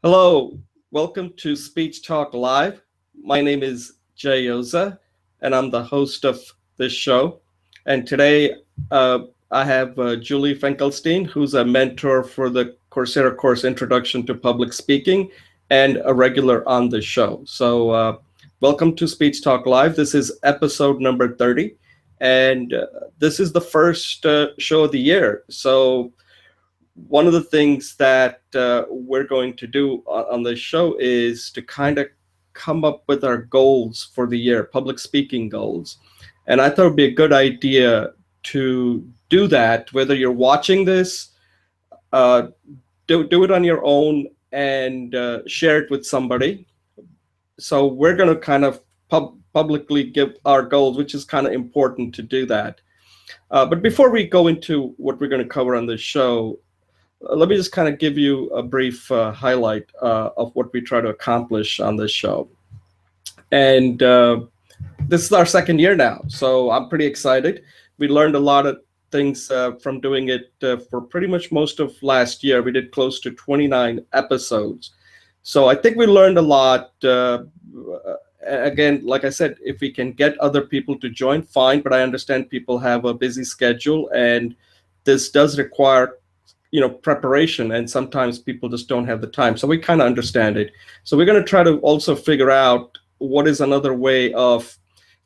Hello, welcome to Speech Talk Live. My name is Jay Oza, and I'm the host of this show. And today I have Julie Finkelstein, who's a mentor for the Coursera course Introduction to Public Speaking and a regular on the show. So, welcome to Speech Talk Live. This is episode number 30, and this is the first show of the year. So, one of the things that we're going to do on this show is to kind of come up with our goals for the year, public speaking goals. And I thought it would be a good idea to do that, whether you're watching this, uh, do it on your own and share it with somebody. So we're going to kind of publicly give our goals, which is kind of important to do that. But before we go into what we're going to cover on this show, let me just kind of give you a brief highlight of what we try to accomplish on this show. And this is our second year now, so I'm pretty excited. We learned a lot of things from doing it for pretty much most of last year. We did close to 29 episodes. So I think we learned a lot. Again, like I said, if we can get other people to join, fine, but I understand people have a busy schedule, and this does require preparation, and sometimes people just don't have the time, so we kind of understand it. So we're going to try to also figure out what is another way of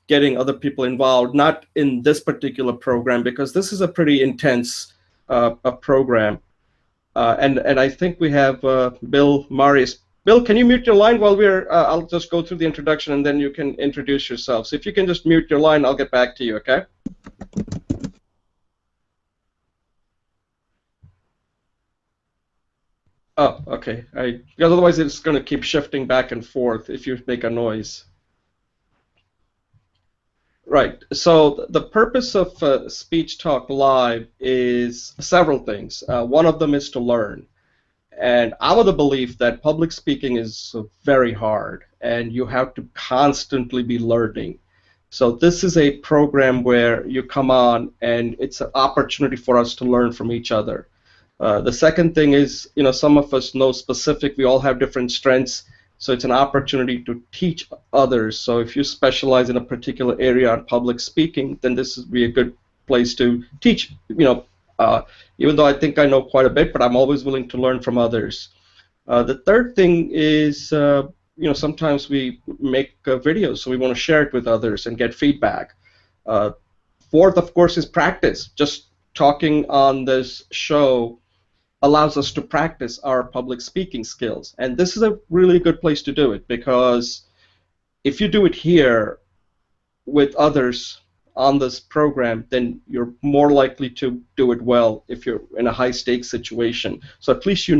getting other people involved, not in this particular program, because this is a pretty intense a program. And I think we have Bill Marius. Bill, can you mute your line while we're I'll just go through the introduction and then you can introduce yourself. So if you can just mute your line, I'll get back to you, okay? Oh, okay. Because otherwise it's going to keep shifting back and forth if you make a noise. Right. So the purpose of Speech Talk Live is several things. One of them is to learn. And I'm of the belief that public speaking is very hard, and you have to constantly be learning. So this is a program where you come on, and it's an opportunity for us to learn from each other. The second thing is, some of us know specific, we all have different strengths, so it's an opportunity to teach others. So if you specialize in a particular area on public speaking, then this would be a good place to teach, even though I think I know quite a bit, but I'm always willing to learn from others. The third thing is, sometimes we make videos, so we want to share it with others and get feedback. Fourth, of course, is practice. Just talking on this show allows us to practice our public speaking skills. And this is a really good place to do it, because if you do it here with others on this program, then you're more likely to do it well if you're in a high stakes situation. So at least you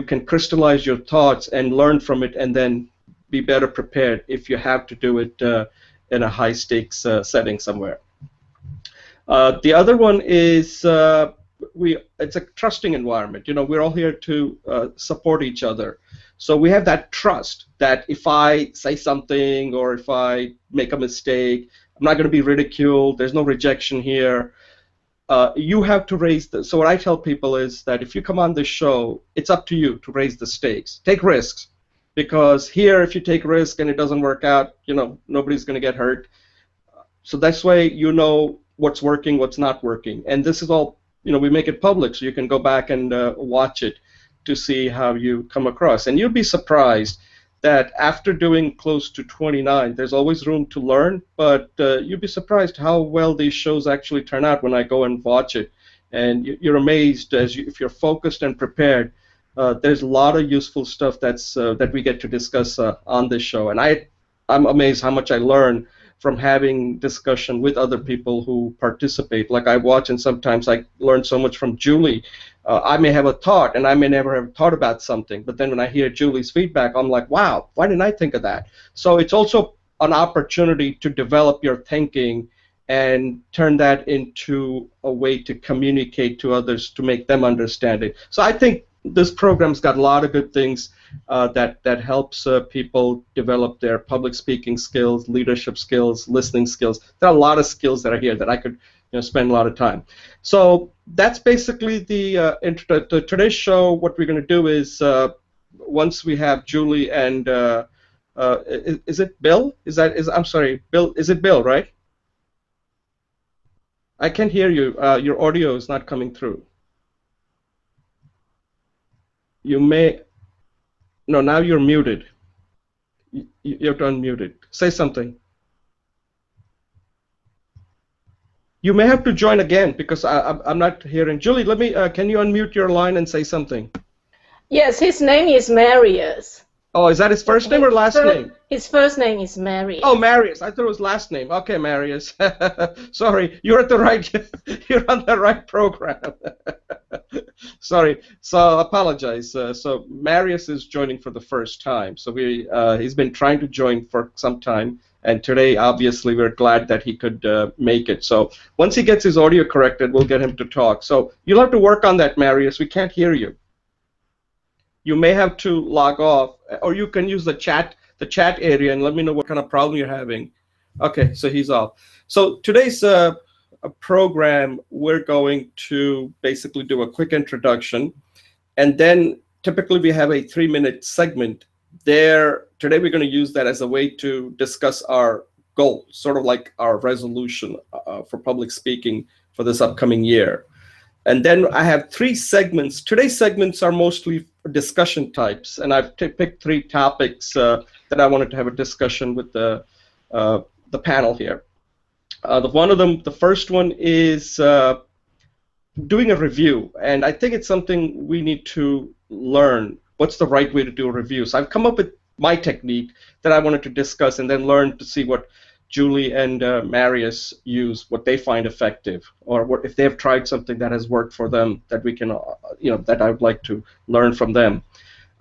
can crystallize your thoughts and learn from it, and then be better prepared if you have to do it in a high stakes setting somewhere. The other one is it's a trusting environment. We're all here to support each other. So we have that trust that if I say something or if I make a mistake, I'm not going to be ridiculed. There's no rejection here. You have to so what I tell people is that if you come on this show, it's up to you to raise the stakes. Take risks, because here, if you take risk and it doesn't work out, nobody's going to get hurt. So that's why what's working, what's not working. And this is all, we make it public, so you can go back and watch it to see how you come across. And you'll be surprised that after doing close to 29, there's always room to learn, but you'll be surprised how well these shows actually turn out when I go and watch it. And you're amazed if you're focused and prepared. There's a lot of useful stuff that we get to discuss on this show. And I'm amazed how much I learn from having discussion with other people who participate. Like I watch, and sometimes I learn so much from Julie. I may have a thought, and I may never have thought about something, but then when I hear Julie's feedback, I'm like, wow, why didn't I think of that? So it's also an opportunity to develop your thinking and turn that into a way to communicate to others to make them understand it. So I think this program's got a lot of good things that helps people develop their public speaking skills, leadership skills, listening skills. There are a lot of skills that are here that I could spend a lot of time. So that's basically today's show. What we're going to do is once we have Julie and is it Bill? I'm sorry, Bill. Is it Bill, right? I can't hear you. Your audio is not coming through. You may. No, now you're muted. You have to unmute it. Say something. You may have to join again because I'm not hearing. Julie, can you unmute your line and say something? Yes, his name is Marius. Oh, is that his first name or last name? His first name is Marius. Oh, Marius. I thought it was last name. Okay, Marius. Sorry, you're on the right program. Sorry. So apologize. So Marius is joining for the first time. So he's been trying to join for some time, and today, obviously, we're glad that he could make it. So once he gets his audio corrected, we'll get him to talk. So you'll have to work on that, Marius. We can't hear you. You may have to log off, or you can use the chat area and let me know what kind of problem you're having. Okay, so he's off. So today's program, we're going to basically do a quick introduction, and then typically we have a 3-minute segment there. Today we're going to use that as a way to discuss our goal, sort of like our resolution for public speaking for this upcoming year. And then I have 3 segments. Today's segments are mostly discussion types, and I've picked 3 topics that I wanted to have a discussion with the panel here. One of them, the first one is doing a review, and I think it's something we need to learn. What's the right way to do a review? So I've come up with my technique that I wanted to discuss, and then learn to see what Julie and Marius use, what they find effective, or if they have tried something that has worked for them that we can, that I would like to learn from them.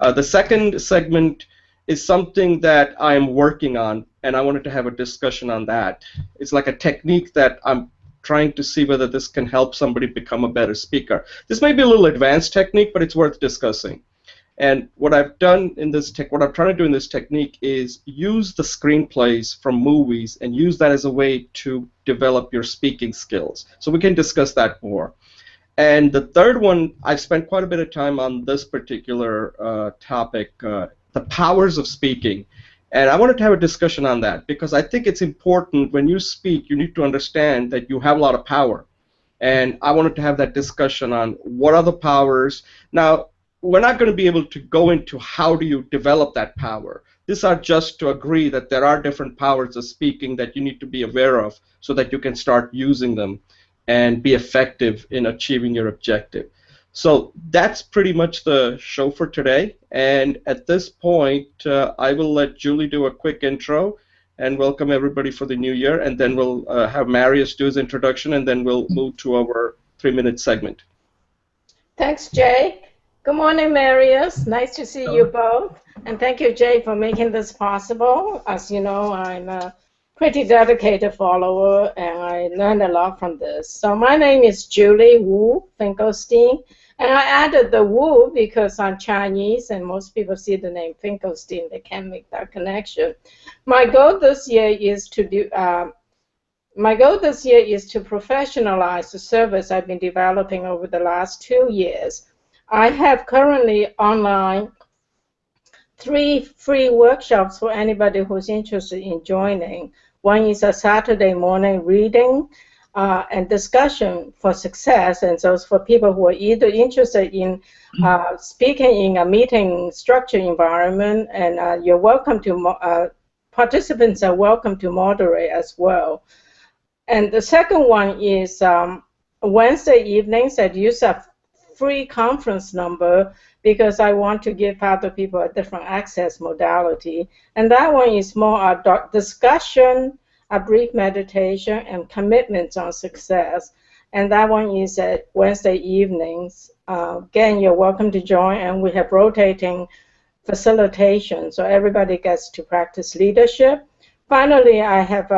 The second segment is something that I am working on, and I wanted to have a discussion on that. It's like a technique that I'm trying to see whether this can help somebody become a better speaker. This may be a little advanced technique, but it's worth discussing. And what I've done in this what I'm trying to do in this technique is use the screenplays from movies and use that as a way to develop your speaking skills. So we can discuss that more. And the third one, I've spent quite a bit of time on this particular topic, the powers of speaking. And I wanted to have a discussion on that because I think it's important when you speak, you need to understand that you have a lot of power. And I wanted to have that discussion on what are the powers. Now, we're not going to be able to go into how do you develop that power. These are just to agree that there are different powers of speaking that you need to be aware of so that you can start using them and be effective in achieving your objective. So that's pretty much the show for today. And at this point, I will let Julie do a quick intro and welcome everybody for the new year. And then we'll have Marius do his introduction, and then we'll move to our 3-minute segment. Thanks, Jay. Good morning, Marius. Nice to see you both. And thank you, Jay, for making this possible. As you know, I'm a pretty dedicated follower, and I learned a lot from this. So my name is Julie Wu Finkelstein, and I added the Wu because I'm Chinese, and most people see the name Finkelstein. They can't make that connection. My goal this year is to professionalize the service I've been developing over the last 2 years. I have currently online 3 free workshops for anybody who's interested in joining. One is a Saturday morning reading and discussion for success, and so it's for people who are either interested in speaking in a meeting structure environment, and you're welcome to, participants are welcome to moderate as well. And the second one is Wednesday evenings. I'd use a free conference number because I want to give other people a different access modality. And that one is more a discussion, a brief meditation, and commitments on success. And that one is at Wednesday evenings. Again, you're welcome to join, and we have rotating facilitation, so everybody gets to practice leadership. Finally, I have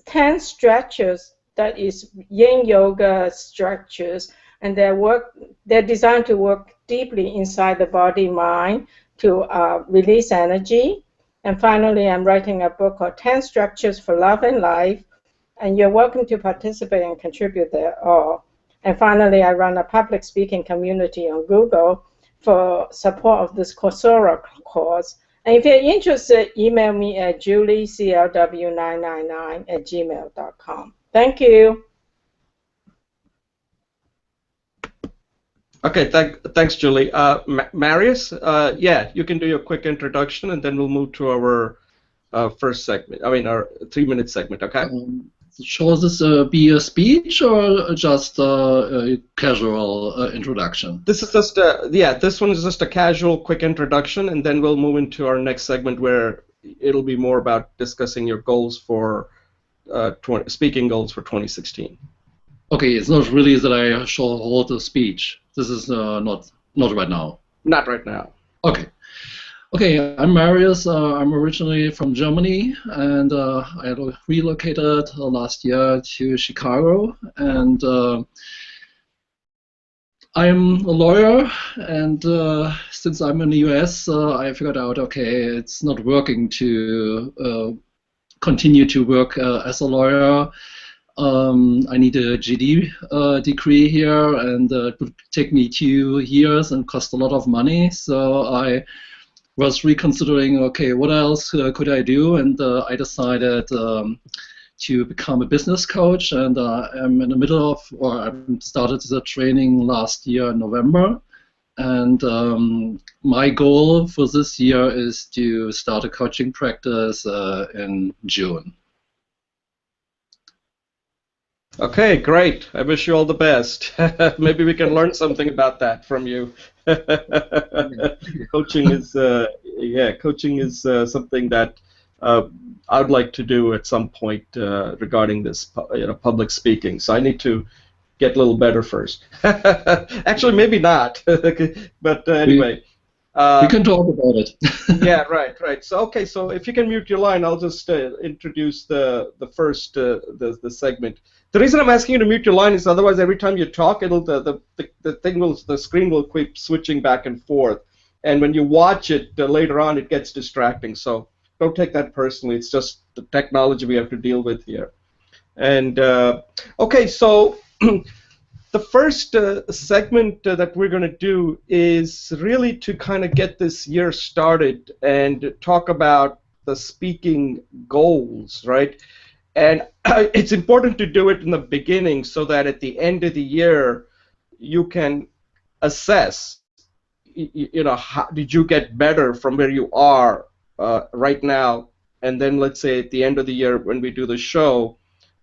10 stretches that is yin yoga structures, and they're designed to work deeply inside the body mind to release energy. And finally, I'm writing a book called 10 Structures for Love and Life, and you're welcome to participate and contribute there all. And finally, I run a public speaking community on Google for support of this Coursera course. And if you're interested, email me at julieclw999@gmail.com. Thank you. Okay, thanks, Julie. Marius, yeah, you can do your quick introduction, and then we'll move to our first segment. I mean, our 3-minute segment. Okay. Shall this be a speech or just a casual introduction? This is just this one is just a casual, quick introduction, and then we'll move into our next segment where it'll be more about discussing your goals for speaking goals for 2016. Okay, it's not really that I shall hold a speech. This is not right now. Not right now. Okay. Okay, I'm Marius. I'm originally from Germany, and I relocated last year to Chicago. And I'm a lawyer, and since I'm in the US, I figured out, okay, it's not working to continue to work as a lawyer. I need a GD degree here, and it would take me 2 years and cost a lot of money. So I was reconsidering, okay, what else could I do? And I decided to become a business coach, and I'm in the middle of, or I started the training last year in November. And my goal for this year is to start a coaching practice in June. Okay, great. I wish you all the best. Maybe we can learn something about that from you. Coaching is, coaching is something that I'd like to do at some point regarding this, public speaking. So I need to get a little better first. Actually, maybe not. But anyway. We can talk about it. Yeah, right. So okay, so if you can mute your line, I'll just introduce the first the segment. The reason I'm asking you to mute your line is otherwise every time you talk, it'll the screen will keep switching back and forth, and when you watch it later on, it gets distracting. So don't take that personally. It's just the technology we have to deal with here. And okay, so the first segment that we're going to do is really to kind of get this year started and talk about the speaking goals, right? And it's important to do it in the beginning so that at the end of the year you can assess, how did you get better from where you are right now, and then let's say at the end of the year when we do the show,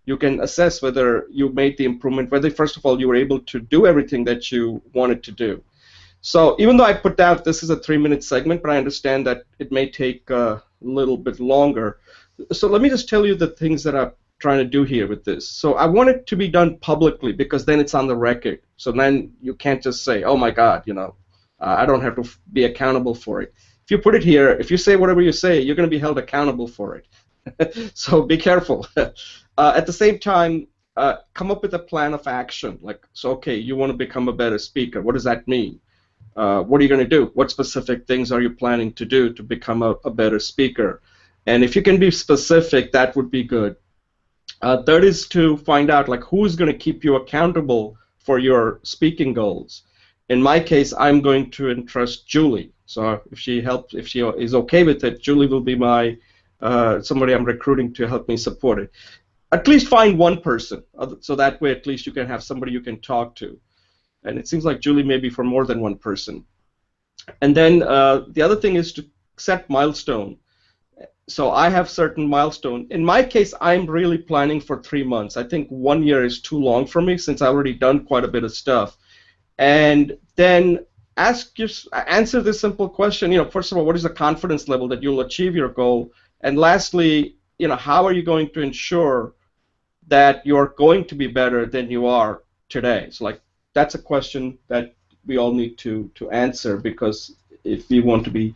you can assess whether you made the improvement, whether first of all you were able to do everything that you wanted to do. So even though I put down this is a 3-minute segment, but I understand that it may take a little bit longer. So let me just tell you the things that I'm trying to do here with this. So I want it to be done publicly because then it's on the record. So then you can't just say, oh my God, I don't have to be accountable for it. If you put it here, if you say whatever you say, you're going to be held accountable for it. So be careful. At the same time, come up with a plan of action. Okay, you want to become a better speaker. What does that mean? What are you going to do? What specific things are you planning to do to become a better speaker? And if you can be specific, that would be good. Third is to find out who's going to keep you accountable for your speaking goals. In my case, I'm going to entrust Julie. So if she is okay with it, Julie will be my somebody I'm recruiting to help me support it. At least find one person, so that way at least you can have somebody you can talk to. And it seems like Julie may be for more than one person. And then the other thing is to set milestone. So I have certain milestone. In my case, I'm really planning for 3 months. I think 1 year is too long for me since I've already done quite a bit of stuff. And then answer this simple question. First of all, what is the confidence level that you'll achieve your goal? And lastly, how are you going to ensure that you're going to be better than you are today? So that's a question that we all need to answer because if we want to be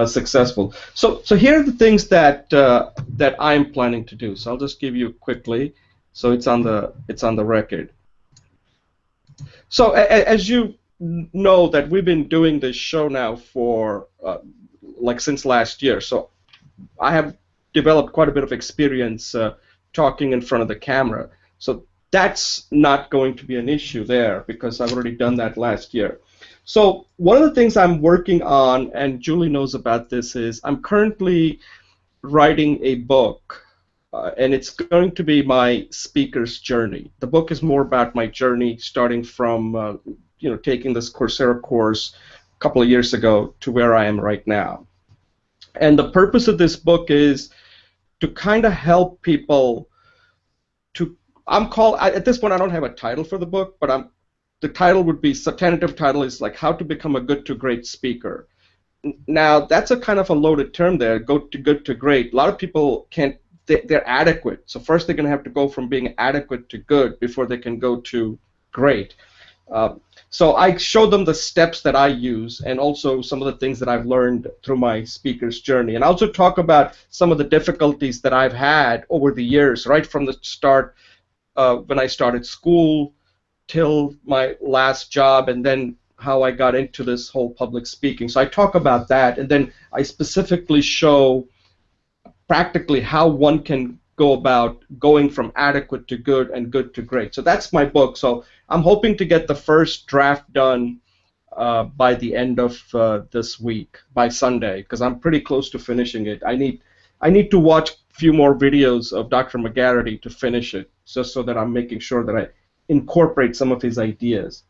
successful. So here are the things that I'm planning to do. So I'll just give you quickly. So it's on the record. So as you know that we've been doing this show now for since last year. So I have developed quite a bit of experience talking in front of the camera. So that's not going to be an issue there because I've already done that last year. So one of the things I'm working on, and Julie knows about this, is I'm currently writing a book, and it's going to be my speaker's journey. The book is more about my journey, starting from taking this Coursera course a couple of years ago to where I am right now. And the purpose of this book is to kind of help people to. At this point I don't have a title for the book, but the title would be, tentative title is like How to Become a Good to Great Speaker. Now that's a kind of a loaded term there, good to great. A lot of people can't, they're adequate. So first they're going to have to go from being adequate to good before they can go to great. So I show them the steps that I use and also some of the things that I've learned through my speaker's journey. And I also talk about some of the difficulties that I've had over the years, right from the start when I started school till my last job, and then how I got into this whole public speaking. So I talk about that, and then I specifically show practically how one can go about going from adequate to good and good to great. So that's my book. So I'm hoping to get the first draft done by the end of this week, by Sunday, because I'm pretty close to finishing it. I need to watch a few more videos of Dr. McGarity to finish it, just so that I'm making sure that I incorporate some of his ideas.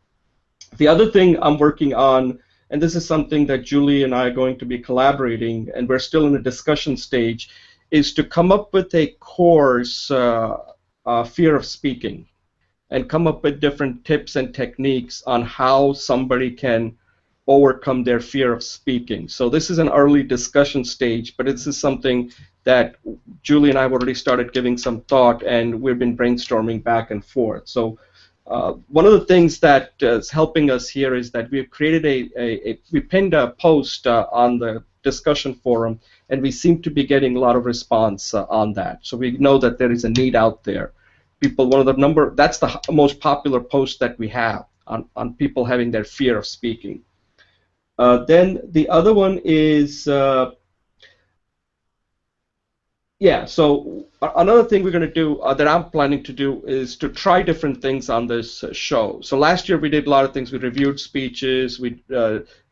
The other thing I'm working on, and this is something that Julie and I are going to be collaborating, and we're still in the discussion stage, is to come up with a course, Fear of Speaking, and come up with different tips and techniques on how somebody can overcome their fear of speaking. So this is an early discussion stage, but this is something that Julie and I have already started giving some thought, and we've been brainstorming back and forth. So one of the things that is helping us here is that we've created we pinned a post on the discussion forum, and we seem to be getting a lot of response on that. So we know that there is a need out there. That's the most popular post that we have on people having their fear of speaking. Then the other one is, so another thing we're going to do, that I'm planning to do, is to try different things on this show. So last year we did a lot of things. We reviewed speeches, we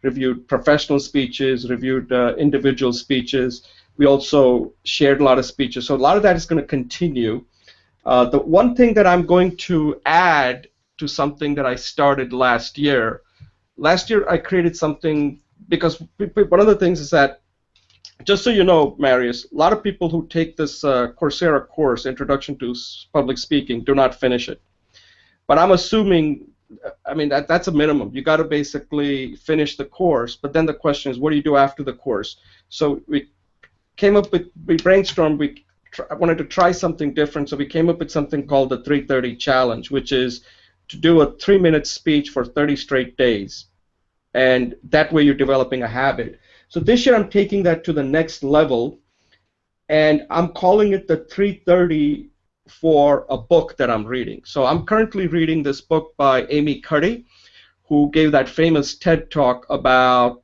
reviewed professional speeches, reviewed individual speeches. We also shared a lot of speeches. So a lot of that is going to continue. The one thing that I'm going to add to something that I started last year I created something, because one of the things is that, just so you know, Marius, a lot of people who take this Coursera course, Introduction to Public Speaking, do not finish it. But I'm assuming, that's a minimum. You got to basically finish the course, but then the question is, what do you do after the course? So we brainstormed, I wanted to try something different, so we came up with something called the 330 Challenge, which is to do a 3-minute speech for 30 straight days. And that way you're developing a habit. So this year I'm taking that to the next level, and I'm calling it the 330 for a book that I'm reading. So I'm currently reading this book by Amy Cuddy, who gave that famous TED Talk about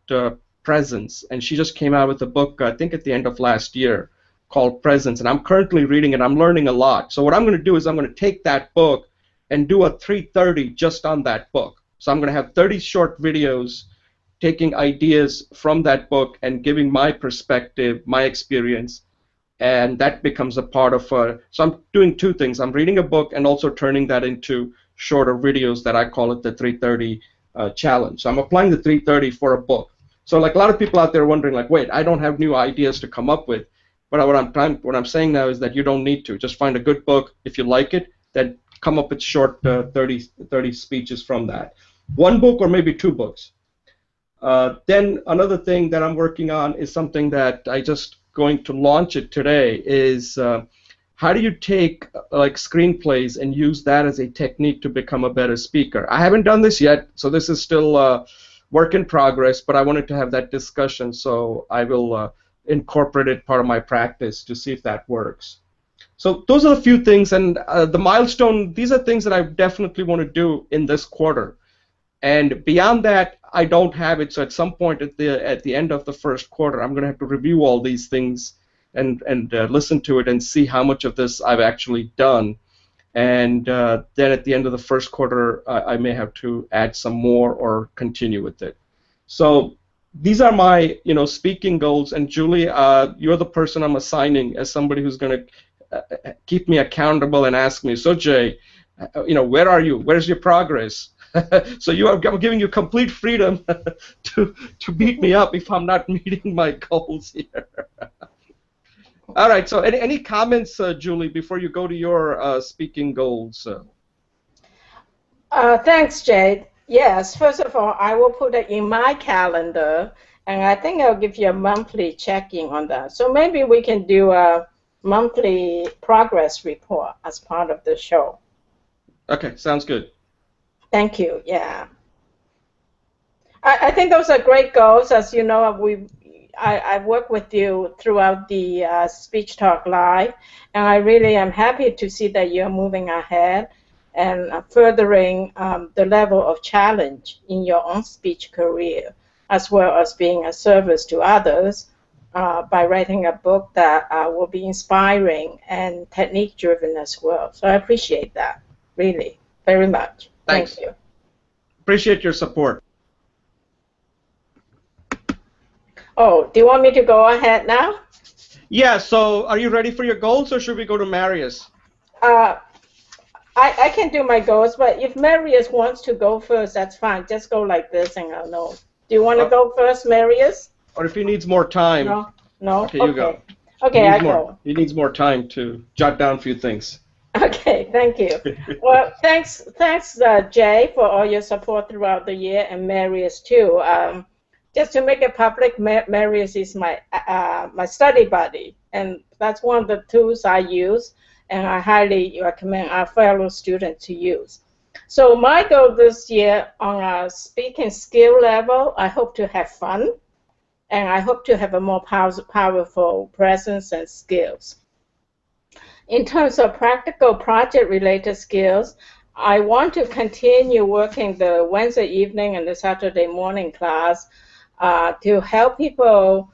presence, and she just came out with a book, I think at the end of last year, called Presence, and I'm currently reading it. I'm learning a lot. So what I'm going to do is I'm going to take that book and do a 330 just on that book. So I'm going to have 30 short videos taking ideas from that book and giving my perspective, my experience, and that becomes a part of so I'm doing two things. I'm reading a book and also turning that into shorter videos that I call it the 330 challenge. So I'm applying the 330 for a book. So like a lot of people out there wondering, like, wait, I don't have new ideas to come up with. But what I'm saying now is that you don't need to. Just find a good book. If you like it, then come up with short 30 speeches from that. One book or maybe two books. Then another thing that I'm working on is something that I just going to launch it today is how do you take like screenplays and use that as a technique to become a better speaker? I haven't done this yet, so this is still work in progress, but I wanted to have that discussion, so I will incorporate it part of my practice to see if that works. So those are a few things, and the milestone, these are things that I definitely want to do in this quarter. And beyond that, I don't have it, so at some point at the end of the first quarter, I'm going to have to review all these things and listen to it and see how much of this I've actually done. And then at the end of the first quarter, I may have to add some more or continue with it. So these are my, speaking goals. And Julie, you're the person I'm assigning as somebody who's going to keep me accountable and ask me, so Jay, where are you? Where's your progress? So I'm giving you complete freedom to beat me up if I'm not meeting my goals here. All right. So any comments, Julie, before you go to your speaking goals? Thanks, Jade. Yes, first of all, I will put it in my calendar, and I think I'll give you a monthly check-in on that. So maybe we can do a monthly progress report as part of the show. Okay, sounds good. Thank you. Yeah. I think those are great goals. As you know, I've worked with you throughout the Speech Talk Live, and I really am happy to see that you're moving ahead and furthering the level of challenge in your own speech career, as well as being a service to others by writing a book that will be inspiring and technique-driven as well. So I appreciate that, really, very much. Thanks. Thank you. Appreciate your support. Oh, do you want me to go ahead now? Yeah, so are you ready for your goals, or should we go to Marius? I can do my goals, but if Marius wants to go first, that's fine. Just go like this and I'll know. Do you want to go first, Marius? Or if he needs more time. No? No? Okay, you go. Okay, I go. He needs more time to jot down a few things. Okay, thank you. Well, thanks, Jay, for all your support throughout the year, and Marius too. Just to make it public, Marius is my study buddy, and that's one of the tools I use, and I highly recommend our fellow students to use. So my goal this year on a speaking skill level, I hope to have fun, and I hope to have a more powerful presence and skills. In terms of practical project-related skills, I want to continue working the Wednesday evening and the Saturday morning class to help people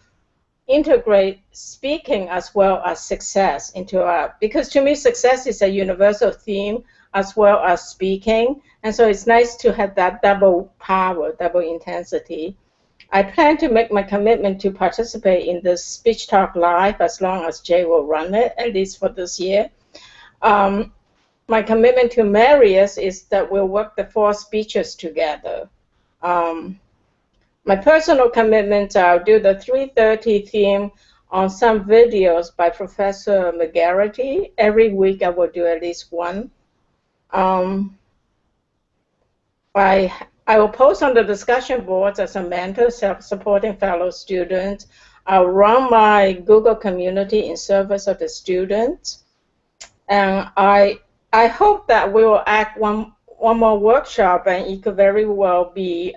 integrate speaking as well as success into because to me success is a universal theme as well as speaking, and so it's nice to have that double power, double intensity. I plan to make my commitment to participate in the Speech Talk Live as long as Jay will run it, at least for this year. My commitment to Marius is that we'll work the 4 speeches together. My personal commitments are I'll do the 3:30 theme on some videos by Professor McGarity. Every week I will do at least one. I will post on the discussion boards as a mentor, supporting fellow students. I'll run my Google community in service of the students. And I hope that we will add one more workshop, and it could very well be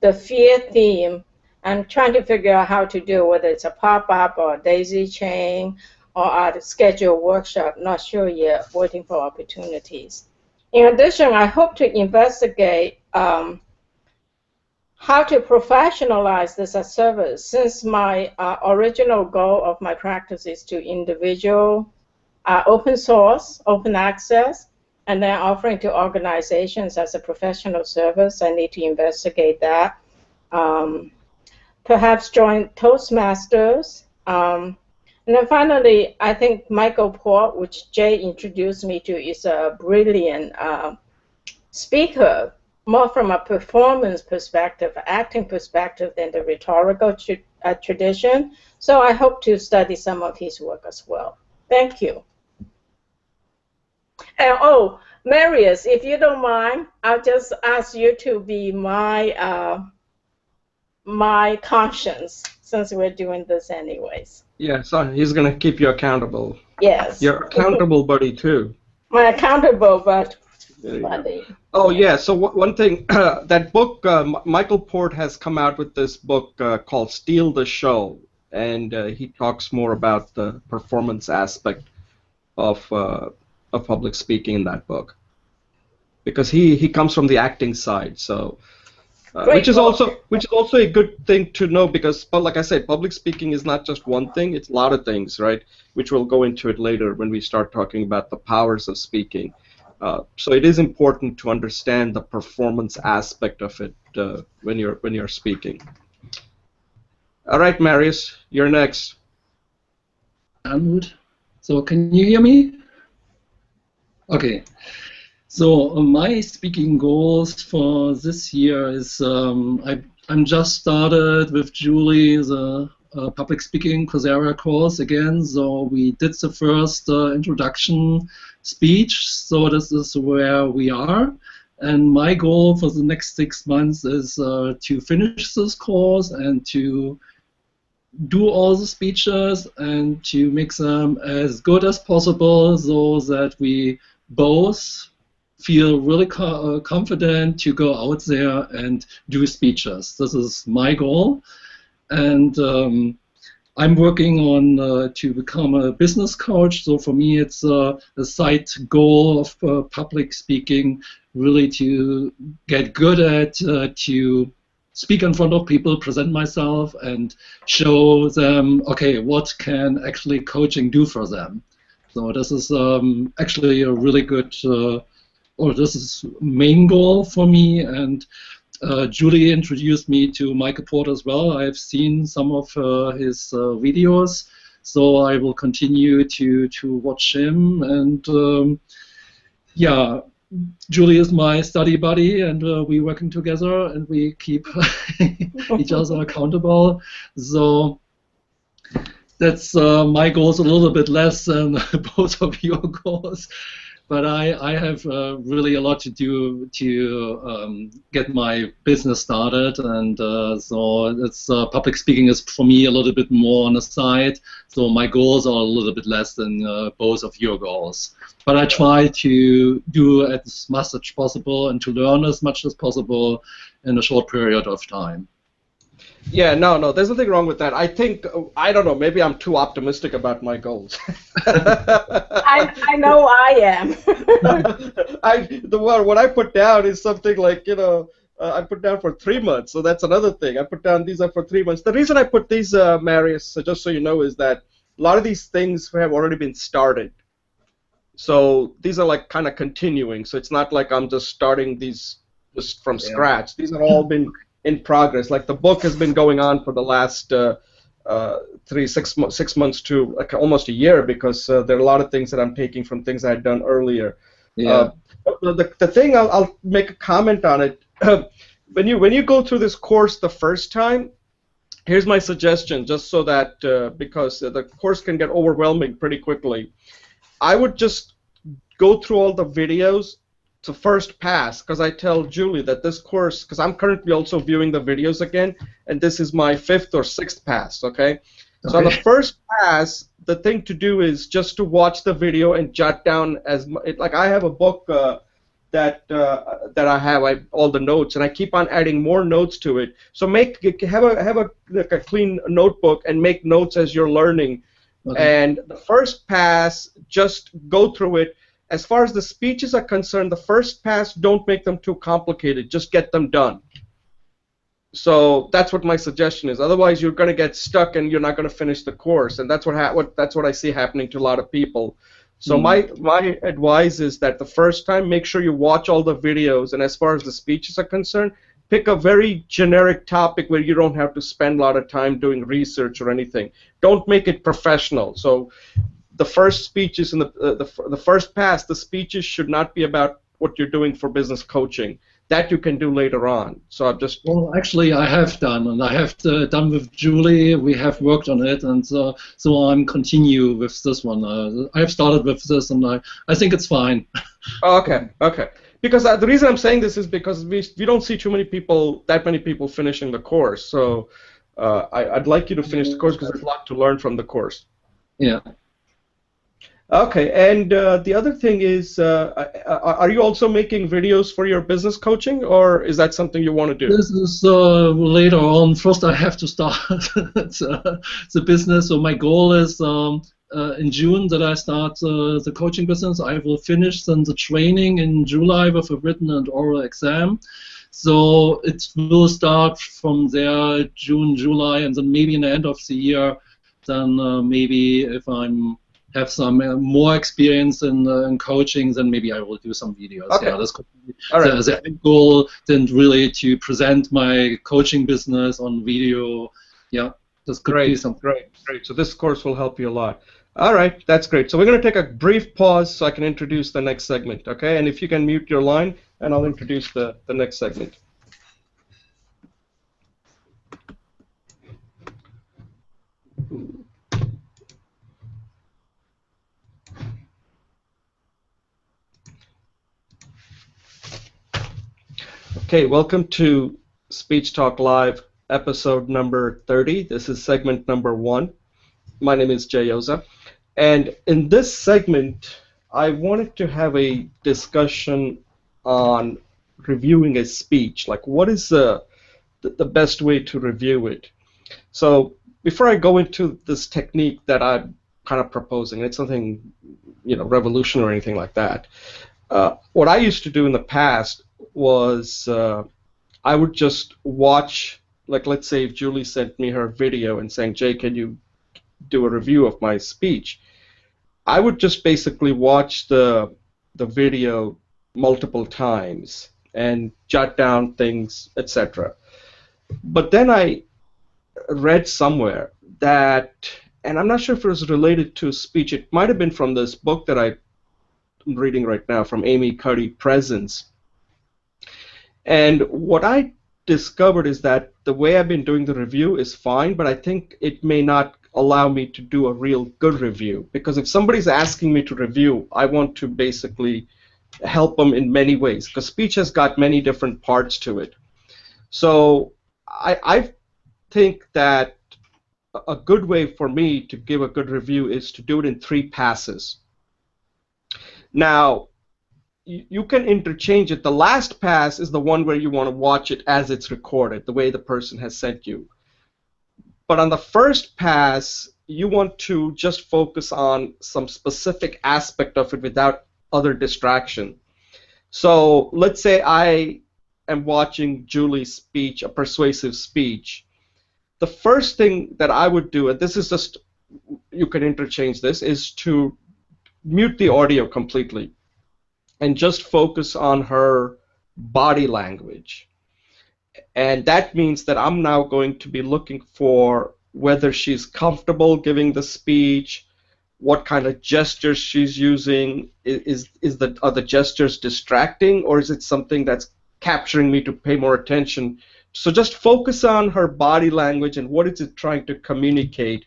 the fear theme. I'm trying to figure out how to do it, whether it's a pop-up or a daisy chain or a scheduled workshop. Not sure yet, waiting for opportunities. In addition, I hope to investigate how to professionalize this as service, since my original goal of my practice is to individual, open source, open access, and then offering to organizations as a professional service. I need to investigate that. Perhaps join Toastmasters. And then finally, I think Michael Port, which Jay introduced me to, is a brilliant speaker, more from a performance perspective, acting perspective than the rhetorical tradition. So I hope to study some of his work as well. Thank you. And oh, Marius, if you don't mind, I'll just ask you to be my my conscience, since we're doing this anyways. Yeah, so he's going to keep you accountable. Yes. You're accountable buddy, too. My accountable buddy. Oh, yeah, so one thing, that book, Michael Port has come out with this book called Steal the Show, and he talks more about the performance aspect of public speaking in that book. Because he comes from the acting side, so Which Great is book. also a good thing to know because, but like I said, public speaking is not just one thing; it's a lot of things, right? Which we'll go into it later when we start talking about the powers of speaking. So it is important to understand the performance aspect of it when you're speaking. All right, Marius, you're next. Unmute. So can you hear me? Okay. So my speaking goals for this year is I'm just started with Julie the public speaking Coursera course again. So we did the first introduction speech. So this is where we are. And my goal for the next 6 months is to finish this course and to do all the speeches and to make them as good as possible so that we both feel really confident to go out there and do speeches. This is my goal. And I'm working on to become a business coach. So for me, it's a side goal of public speaking, really to get good at to speak in front of people, present myself, and show them, okay, what can actually coaching do for them. So this is actually a really good, or this is main goal for me. And Julie introduced me to Michael Porter as well. I've seen some of his videos, so I will continue to watch him. And yeah, Julie is my study buddy, and we're working together, and we keep each other accountable. So that's my goals a little bit less than both of your goals. But I have really a lot to do to get my business started, and so it's public speaking is for me a little bit more on the side. So my goals are a little bit less than both of your goals. But I try to do as much as possible and to learn as much as possible in a short period of time. Yeah, no, there's nothing wrong with that. I think, I don't know, maybe I'm too optimistic about my goals. I know I am. What I put down is something like, I put down for 3 months, so that's another thing. I put down these are for 3 months. The reason I put these, Marius, just so you know, is that a lot of these things have already been started. So these are like kind of continuing. So it's not like I'm just starting these just from scratch. These have all been in progress. Like the book has been going on for the last 6 months to like almost a year because there are a lot of things that I'm taking from things I had done earlier. Yeah. The thing I'll make a comment on it. When you go through this course the first time, here's my suggestion, just so that because the course can get overwhelming pretty quickly. I would just go through all the videos to first pass, because I tell Julie that this course, because I'm currently also viewing the videos again, and this is my 5th or 6th pass, okay? So on the first pass, the thing to do is just to watch the video and jot down like I have a book that I have all the notes, and I keep on adding more notes to it. So have a clean notebook and make notes as you're learning. And the first pass, just go through it. As far as the speeches are concerned, the first pass, don't make them too complicated. Just get them done. So that's what my suggestion is. Otherwise, you're going to get stuck and you're not going to finish the course. And that's what I see happening to a lot of people. So my advice is that the first time, make sure you watch all the videos. And as far as the speeches are concerned, pick a very generic topic where you don't have to spend a lot of time doing research or anything. Don't make it professional. So the first speeches in the first pass, the speeches should not be about what you're doing for business coaching. That you can do later on. So I'm just. Well, actually, I have done, and I have done with Julie. We have worked on it, and so I'm continue with this one. I have started with this, and I think it's fine. Okay. Because the reason I'm saying this is because we don't see that many people finishing the course. So I'd like you to finish the course because there's a lot to learn from the course. Yeah. Okay, and the other thing is, are you also making videos for your business coaching, or is that something you want to do? This is later on. First, I have to start the business. So my goal is in June that I start the coaching business. I will finish then the training in July with a written and oral exam. So it will start from there, June, July, and then maybe in the end of the year, then maybe if I'm have some more experience in coaching, then maybe I will do some videos. Okay. Yeah, that's could be All right. the end goal. Then really to present my coaching business on video. Yeah, this could be something. Great. So this course will help you a lot. All right, that's great. So we're going to take a brief pause so I can introduce the next segment, okay? And if you can mute your line, and I'll introduce the next segment. Okay, welcome to Speech Talk Live, episode number 30. This is segment number 1. My name is Jay Oza. And in this segment, I wanted to have a discussion on reviewing a speech. Like, what is the best way to review it? So before I go into this technique that I'm kind of proposing, it's something, revolutionary or anything like that. What I used to do in the past was I would just watch, like, let's say if Julie sent me her video and saying, Jay, can you do a review of my speech? I would just basically watch the video multiple times and jot down things, etc. But then I read somewhere that, and I'm not sure if it was related to speech, it might have been from this book that I'm reading right now from Amy Cuddy, Presence. And what I discovered is that the way I've been doing the review is fine, but I think it may not allow me to do a real good review, because if somebody's asking me to review, I want to basically help them in many ways, because speech has got many different parts to it. So I think that a good way for me to give a good review is to do it in 3 passes. Now, you can interchange it. The last pass is the one where you want to watch it as it's recorded, the way the person has sent you. But on the first pass, you want to just focus on some specific aspect of it without other distraction. So let's say I am watching Julie's speech, a persuasive speech. The first thing that I would do, and this is just, you can interchange this, is to mute the audio completely and just focus on her body language. And that means that I'm now going to be looking for whether she's comfortable giving the speech, what kind of gestures she's using, are the gestures distracting, or is it something that's capturing me to pay more attention? So just focus on her body language and what is it trying to communicate.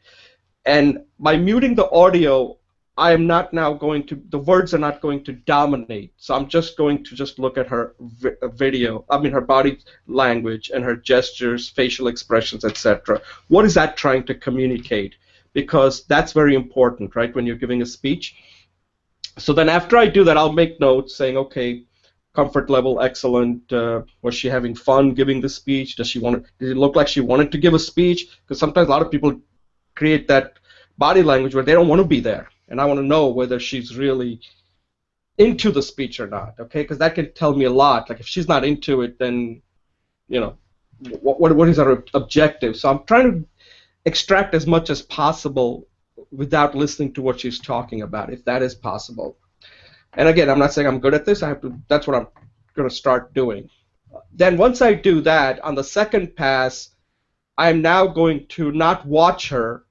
And by muting the audio, I am not now going to, the words are not going to dominate. So I'm just going to just look at her her body language and her gestures, facial expressions, etc. What is that trying to communicate? Because that's very important, right, when you're giving a speech. So then after I do that, I'll make notes saying, okay, comfort level, excellent. Was she having fun giving the speech? Did it look like she wanted to give a speech? Because sometimes a lot of people create that body language where they don't want to be there. And I want to know whether she's really into the speech or not, okay? Because that can tell me a lot. Like if she's not into it, then, what is her objective? So I'm trying to extract as much as possible without listening to what she's talking about, if that is possible. And again, I'm not saying I'm good at this. That's what I'm going to start doing. Then once I do that, on the second pass, I'm now going to not watch her,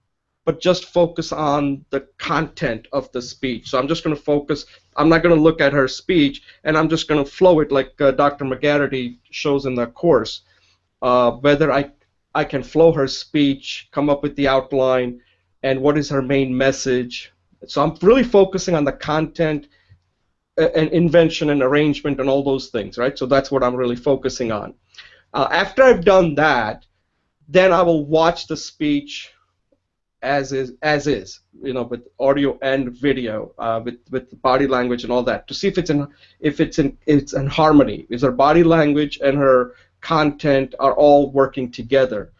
but just focus on the content of the speech. So I'm just going to focus, I'm not going to look at her speech, and I'm just going to flow it like Dr. McGarity shows in the course, whether I can flow her speech, come up with the outline, and what is her main message. So I'm really focusing on the content and invention and arrangement and all those things, right? So that's what I'm really focusing on. After I've done that, then I will watch the speech as is, with audio and video, with body language and all that, to see if it's in harmony. Is her body language and her content are all working together?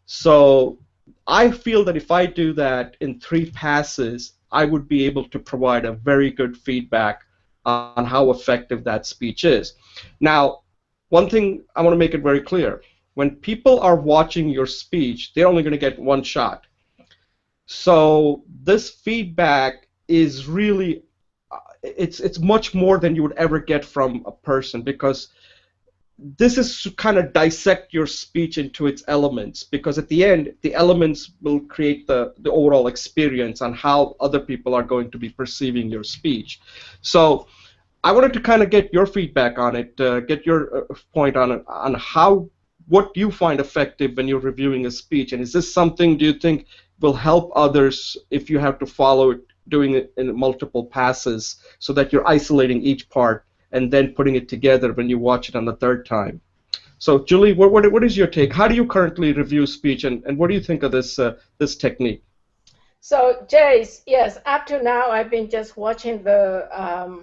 So I feel that if I do that in 3 passes, I would be able to provide a very good feedback on how effective that speech is. Now, one thing I want to make it very clear. When people are watching your speech, they're only going to get one shot. So this feedback is really, it's much more than you would ever get from a person, because this is to kind of dissect your speech into its elements, because at the end, the elements will create the overall experience on how other people are going to be perceiving your speech. So I wanted to kind of get your feedback on it, get your point on it, on what you find effective when you're reviewing a speech, and is this something, do you think, will help others if you have to follow it, doing it in multiple passes, so that you're isolating each part and then putting it together when you watch it on the third time? So, Julie, what is your take? How do you currently review speech, and what do you think of this technique? So, Jace, yes, up to now I've been just watching the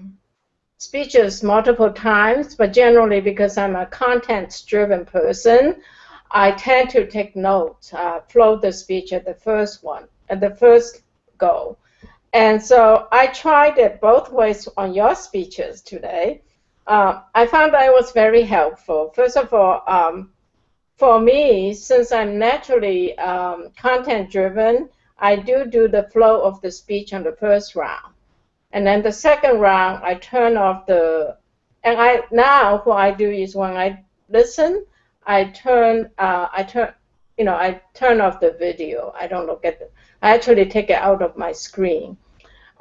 speeches multiple times, but generally because I'm a content-driven person, I tend to take notes, float the speech at the first go. And so I tried it both ways on your speeches today. I found that it was very helpful. First of all, for me, since I'm naturally content-driven, I do the flow of the speech on the first round. And then the second round, I turn off the, and now what I do is when I listen, I turn off the video. I don't look at it. I actually take it out of my screen.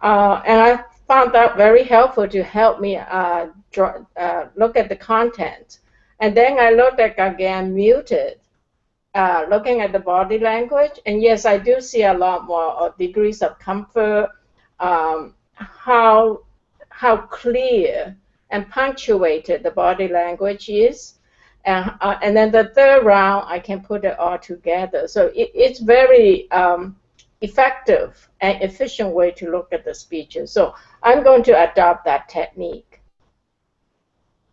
And I found that very helpful to help me look at the content. And then I looked at, again, muted, looking at the body language. And yes, I do see a lot more degrees of comfort, how clear and punctuated the body language is. And then the third round, I can put it all together. So it's very effective and efficient way to look at the speeches. So I'm going to adopt that technique.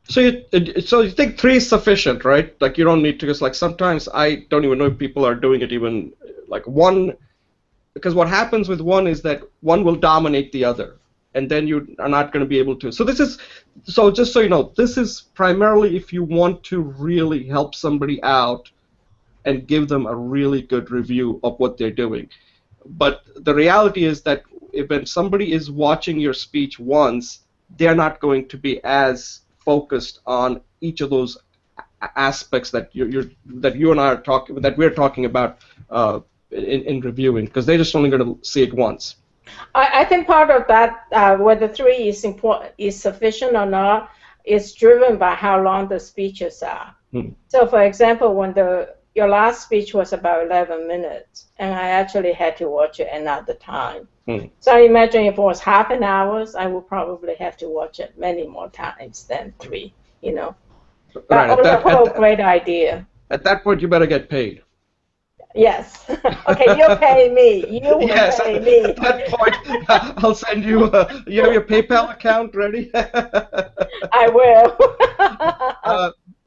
So you think 3 is sufficient, right? Like you don't need to, because like sometimes I don't even know if people are doing it even like 1, because what happens with 1 is that 1 will dominate the other, and then you are not going to be able to. So just so you know, this is primarily if you want to really help somebody out and give them a really good review of what they're doing. But the reality is that when somebody is watching your speech once, they're not going to be as focused on each of those aspects that you and I are talking about in reviewing, because they're just only going to see it once. I think part of that, whether 3 is sufficient or not, is driven by how long the speeches are. So, for example, when your last speech was about 11 minutes, and I actually had to watch it another time. So I imagine if it was half an hour, I would probably have to watch it many more times than 3, you know. Right, But great idea. At that point, you better get paid. Yes. Okay, you'll pay me. You will pay me. At that point, I'll send you. You have your PayPal account ready? I will.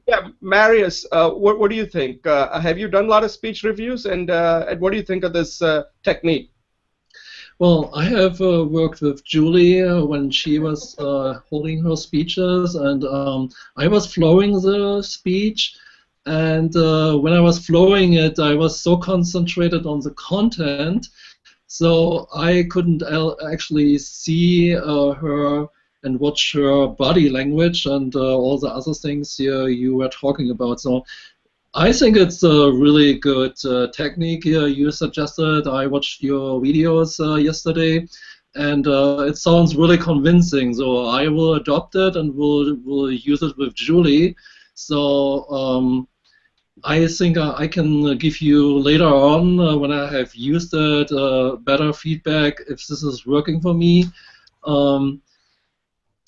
Yeah, Marius, what do you think? Have you done a lot of speech reviews, and what do you think of this technique? Well, I have worked with Julie when she was holding her speeches, and I was flowing the speech. And when I was flowing it, I was so concentrated on the content, so I couldn't actually see her and watch her body language and all the other things you were talking about. So I think it's a really good technique you suggested. I watched your videos yesterday, and it sounds really convincing. So I will adopt it and will use it with Julie. So I think I can give you later on, when I have used it, better feedback if this is working for me.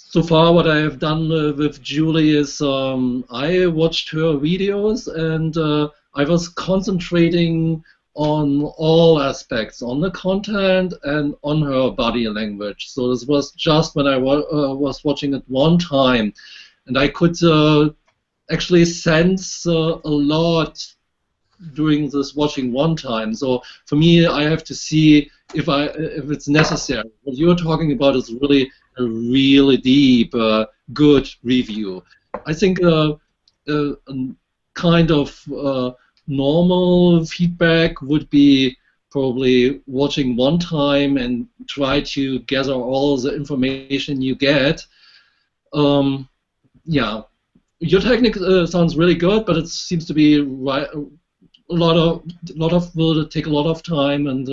So far, what I have done with Julie is I watched her videos, and I was concentrating on all aspects, on the content and on her body language. So this was just when I was watching it one time, and I could actually sense a lot during this watching one time. So for me, I have to see if it's necessary. What you're talking about is really a really deep, good review. I think kind of normal feedback would be probably watching one time and try to gather all the information you get. Yeah, your technique sounds really good, but it seems to be will take a lot of time, and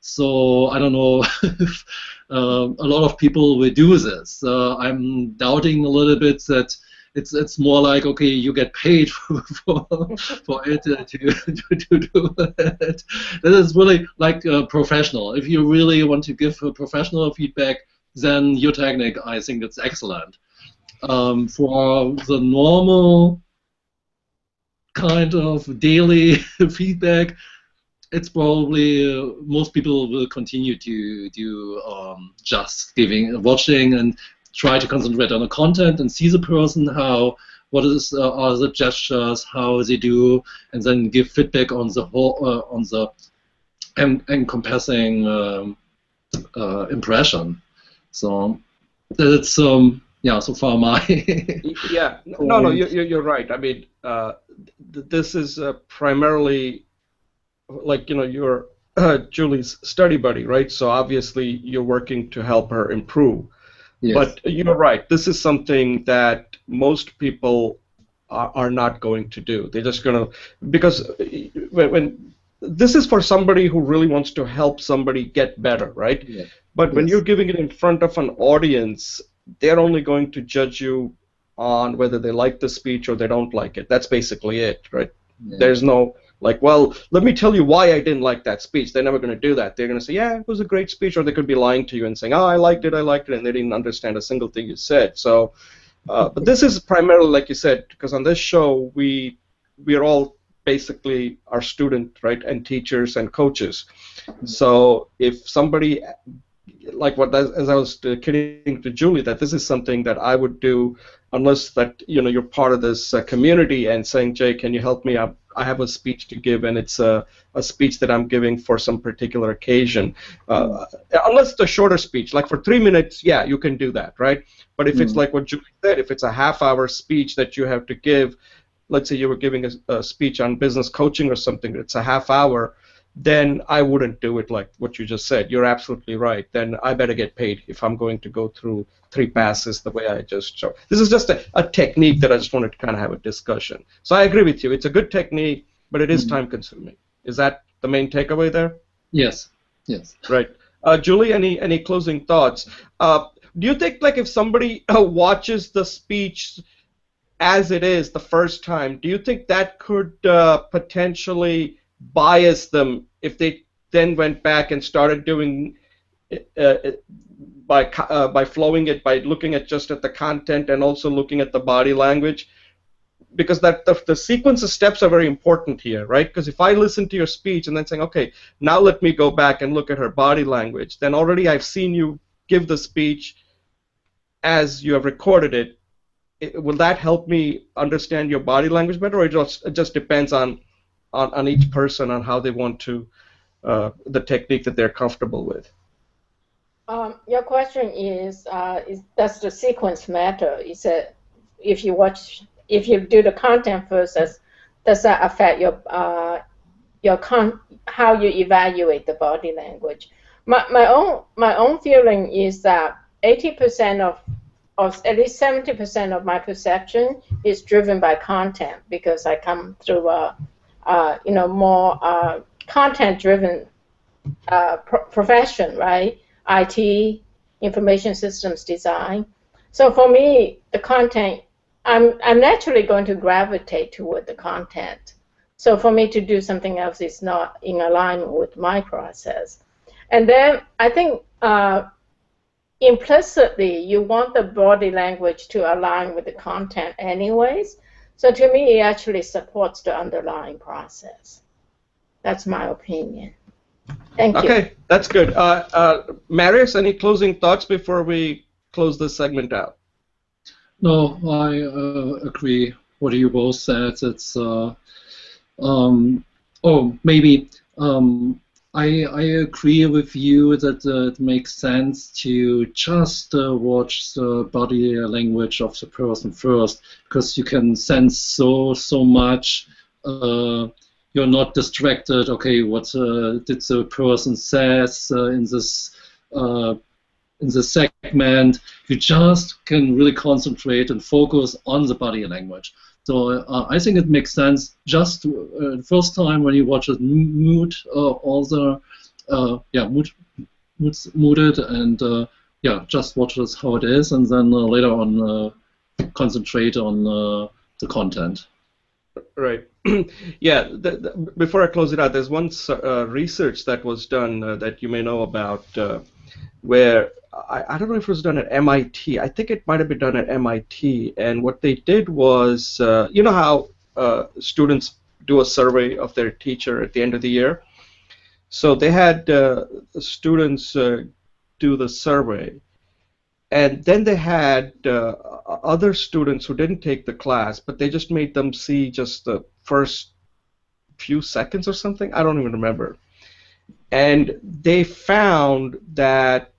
so I don't know if a lot of people will do this. I'm doubting a little bit that it's more like, okay, you get paid for it to do it. That is really like professional. If you really want to give professional feedback, then your technique, I think it's excellent. For the normal kind of daily feedback, it's probably most people will continue to do just watching and try to concentrate on the content and see the person, what are the gestures, how they do, and then give feedback on the whole on the encompassing impression. So that's yeah, so far my yeah, no, you're right. I mean, this is primarily like, you're Julie's study buddy, right? So obviously you're working to help her improve. Yes. But you're right. This is something that most people are not going to do. They're just going to, because when this is for somebody who really wants to help somebody get better, right? Yeah. But when you're giving it in front of an audience, they're only going to judge you on whether they like the speech or they don't like it. That's basically it, right? Yeah. There's no like, well, let me tell you why I didn't like that speech. They're never going to do that. They're going to say, yeah, it was a great speech, or they could be lying to you and saying, oh, I liked it, and they didn't understand a single thing you said. So, but this is primarily, like you said, because on this show we are all basically our student, right, and teachers and coaches. So if somebody, like as I was kidding to Julie, that this is something that I would do unless that you're part of this community and saying, Jay, can you help me out? I have a speech to give, and it's a speech that I'm giving for some particular occasion. Unless it's a shorter speech, like for 3 minutes, yeah, you can do that, right? But if it's like what Julie said, if it's a half-hour speech that you have to give, let's say you were giving a speech on business coaching or something, it's a half hour, then I wouldn't do it like what you just said. You're absolutely right. Then I better get paid if I'm going to go through 3 passes the way I just showed. This is just a technique that I just wanted to kind of have a discussion. So I agree with you. It's a good technique, but it is time-consuming. Is that the main takeaway there? Yes. Yes. Right. Julie, any closing thoughts? Do you think, like, if somebody watches the speech as it is the first time, do you think that could potentially bias them if they then went back and started doing by flowing it, by looking at just at the content and also looking at the body language? Because the sequence of steps are very important here, right? Because if I listen to your speech and then saying, okay, now let me go back and look at her body language, then already I've seen you give the speech as you have recorded it. Will that help me understand your body language better, or it just depends on each person on how they want to the technique that they're comfortable with? Your question is does the sequence matter? Is it if you do the content first, does that affect how you evaluate the body language? My own feeling is that 80% of at least 70% of my perception is driven by content, because I come through more content-driven profession, right? IT, information systems design. So for me, the content, I'm naturally going to gravitate toward the content. So for me to do something else is not in alignment with my process. And then I think implicitly you want the body language to align with the content anyways. So to me, it actually supports the underlying process. That's my opinion. Thank you. Okay, that's good. Marius, any closing thoughts before we close this segment out? No, I agree what you both said. It's maybe I agree with you that it makes sense to just watch the body language of the person first, because you can sense so much. You're not distracted. Okay, what did the person says uh, in this segment? You just can really concentrate and focus on the body language. So I think it makes sense just first time when you watch it, mood all the mooded, and just watch this how it is, and then later on concentrate on the content. Right. Yeah. Before I close it out, there's one research that was done that you may know about, where I don't know if it was done at MIT. I think it might have been done at MIT. And what they did was, you know how students do a survey of their teacher at the end of the year? So they had students do the survey. And then they had other students who didn't take the class, but they just made them see just the first few seconds or something. I don't even remember. And they found that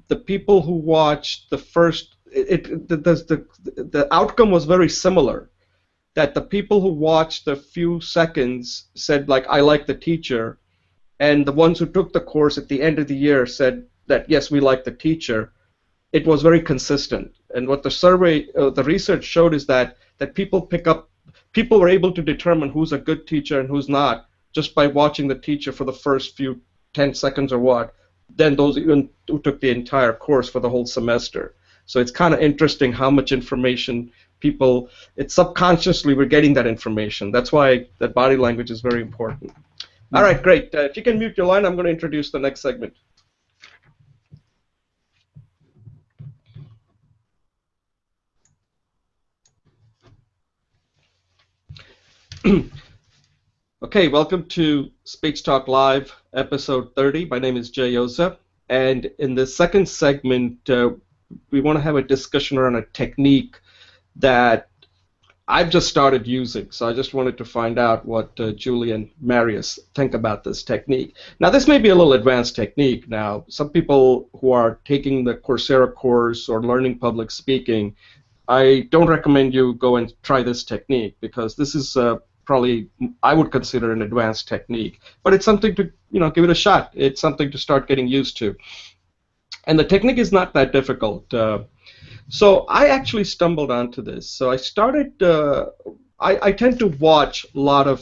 the people who watched the first, the outcome was very similar. That the people who watched the few seconds said, like, I like the teacher, and the ones who took the course at the end of the year said that, yes, we like the teacher. It was very consistent. And what the survey, the research showed is that people were able to determine who's a good teacher and who's not just by watching the teacher for the first few 10 seconds or what, then those even who took the entire course for the whole semester. So it's kind of interesting how much information it's subconsciously we're getting that information. That's why that body language is very important. All right, great. If you can mute your line, I'm going to introduce the next segment. Okay, welcome to Speech Talk Live, episode 30. My name is Jay Yoza, and in the second segment, we want to have a discussion around a technique that I've just started using. So I just wanted to find out what Julie and Marius think about this technique. Now, this may be a little advanced technique. Now, some people who are taking the Coursera course or learning public speaking, I don't recommend you go and try this technique, because this is probably, I would consider, an advanced technique, but it's something to, give it a shot. It's something to start getting used to. And the technique is not that difficult. So I actually stumbled onto this. So I started, I tend to watch a lot of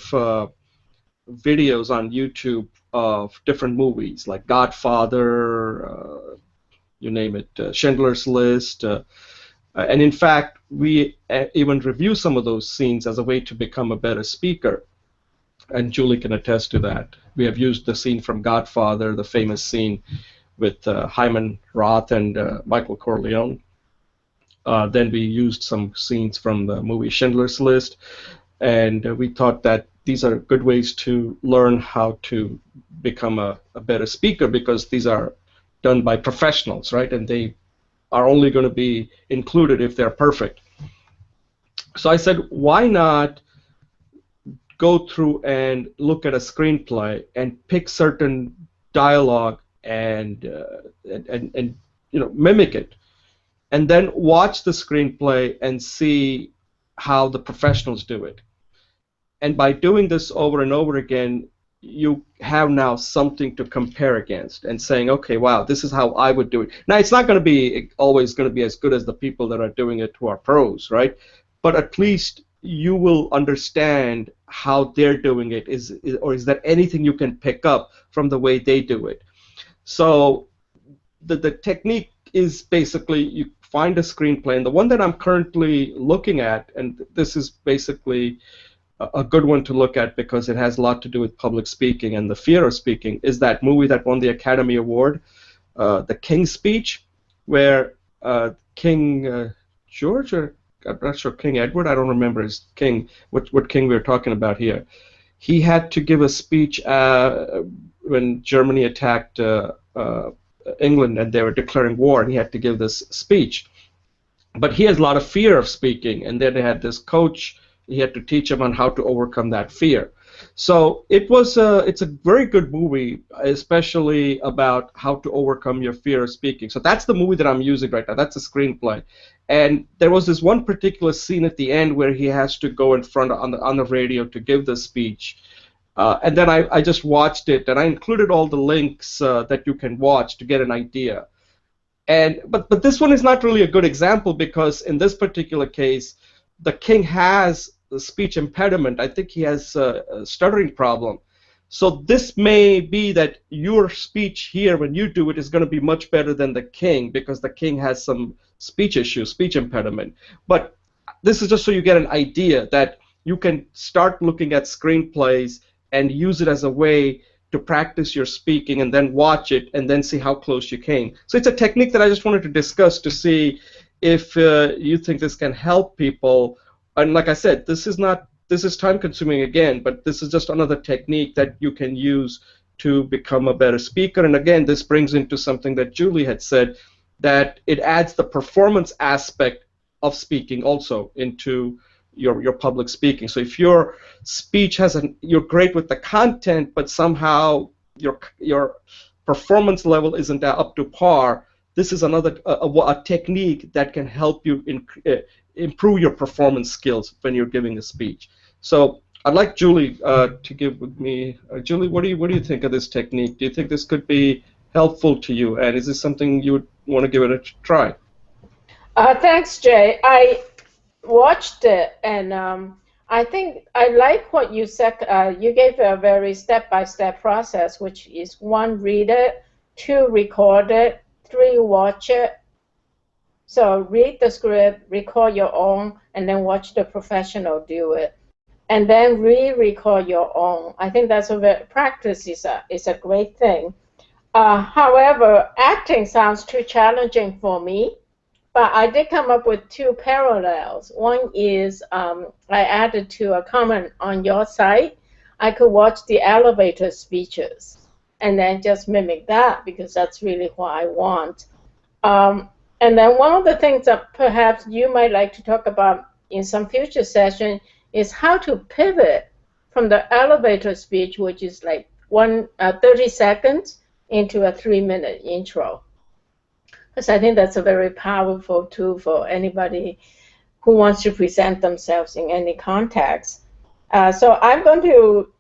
videos on YouTube of different movies, like Godfather, you name it, Schindler's List, and in fact, we even review some of those scenes as a way to become a better speaker. And Julie can attest to that. We have used the scene from Godfather, the famous scene with Hyman Roth and Michael Corleone. Then we used some scenes from the movie Schindler's List. And we thought that these are good ways to learn how to become a better speaker, because these are done by professionals, right? And they are only going to be included if they're perfect. So I said, why not go through and look at a screenplay and pick certain dialogue and mimic it, and then watch the screenplay and see how the professionals do it. And by doing this over and over again, you have now something to compare against and saying, okay, wow, this is how I would do it. Now, it's not going to be always going to be as good as the people that are doing it who are pros, right? But at least you will understand how they're doing it, or is there anything you can pick up from the way they do it. So the technique is basically you find a screenplay, and the one that I'm currently looking at, and this is basically a good one to look at because it has a lot to do with public speaking and the fear of speaking, is that movie that won the Academy Award, The King's Speech, where King George, or I'm not sure, King Edward, I don't remember his king, what king we were talking about here. He had to give a speech when Germany attacked England and they were declaring war, and he had to give this speech. But he has a lot of fear of speaking, and then they had this coach. He had to teach him on how to overcome that fear. So it's a very good movie, especially about how to overcome your fear of speaking. So that's the movie that I'm using right now. That's a screenplay. And there was this one particular scene at the end where he has to go in front on the radio to give the speech. And then I just watched it, and I included all the links that you can watch to get an idea. And but this one is not really a good example because in this particular case, the king has a speech impediment. I think he has a stuttering problem. So this may be that your speech here, when you do it, is going to be much better than the king because the king has some speech issue, speech impediment. But this is just so you get an idea that you can start looking at screenplays and use it as a way to practice your speaking and then watch it and then see how close you came. So it's a technique that I just wanted to discuss to see if you think this can help people. And like I said, this is time consuming again, but this is just another technique that you can use to become a better speaker. And again, this brings into something that Julie had said, that it adds the performance aspect of speaking also into your public speaking. So if your speech you're great with the content, but somehow your performance level isn't up to par, this is another a technique that can help you improve your performance skills when you're giving a speech. So I'd like Julie to give with me. Julie, what do you think of this technique? Do you think this could be helpful to you? And is this something you would want to give it a try? Thanks, Jay. I watched it, and I think I like what you said. You gave a very step-by-step process, which is 1, read it, 2, record it, 3, watch it. So read the script, record your own, and then watch the professional do it. And then re-record your own. I think that's practice is a great thing. However, acting sounds too challenging for me. But I did come up with 2 parallels. One is I added to a comment on your site. I could watch the elevator speeches and then just mimic that because that's really what I want. And then one of the things that perhaps you might like to talk about in some future session is how to pivot from the elevator speech, which is like 30 seconds, into a 3-minute intro. Because I think that's a very powerful tool for anybody who wants to present themselves in any context. So I'm going to,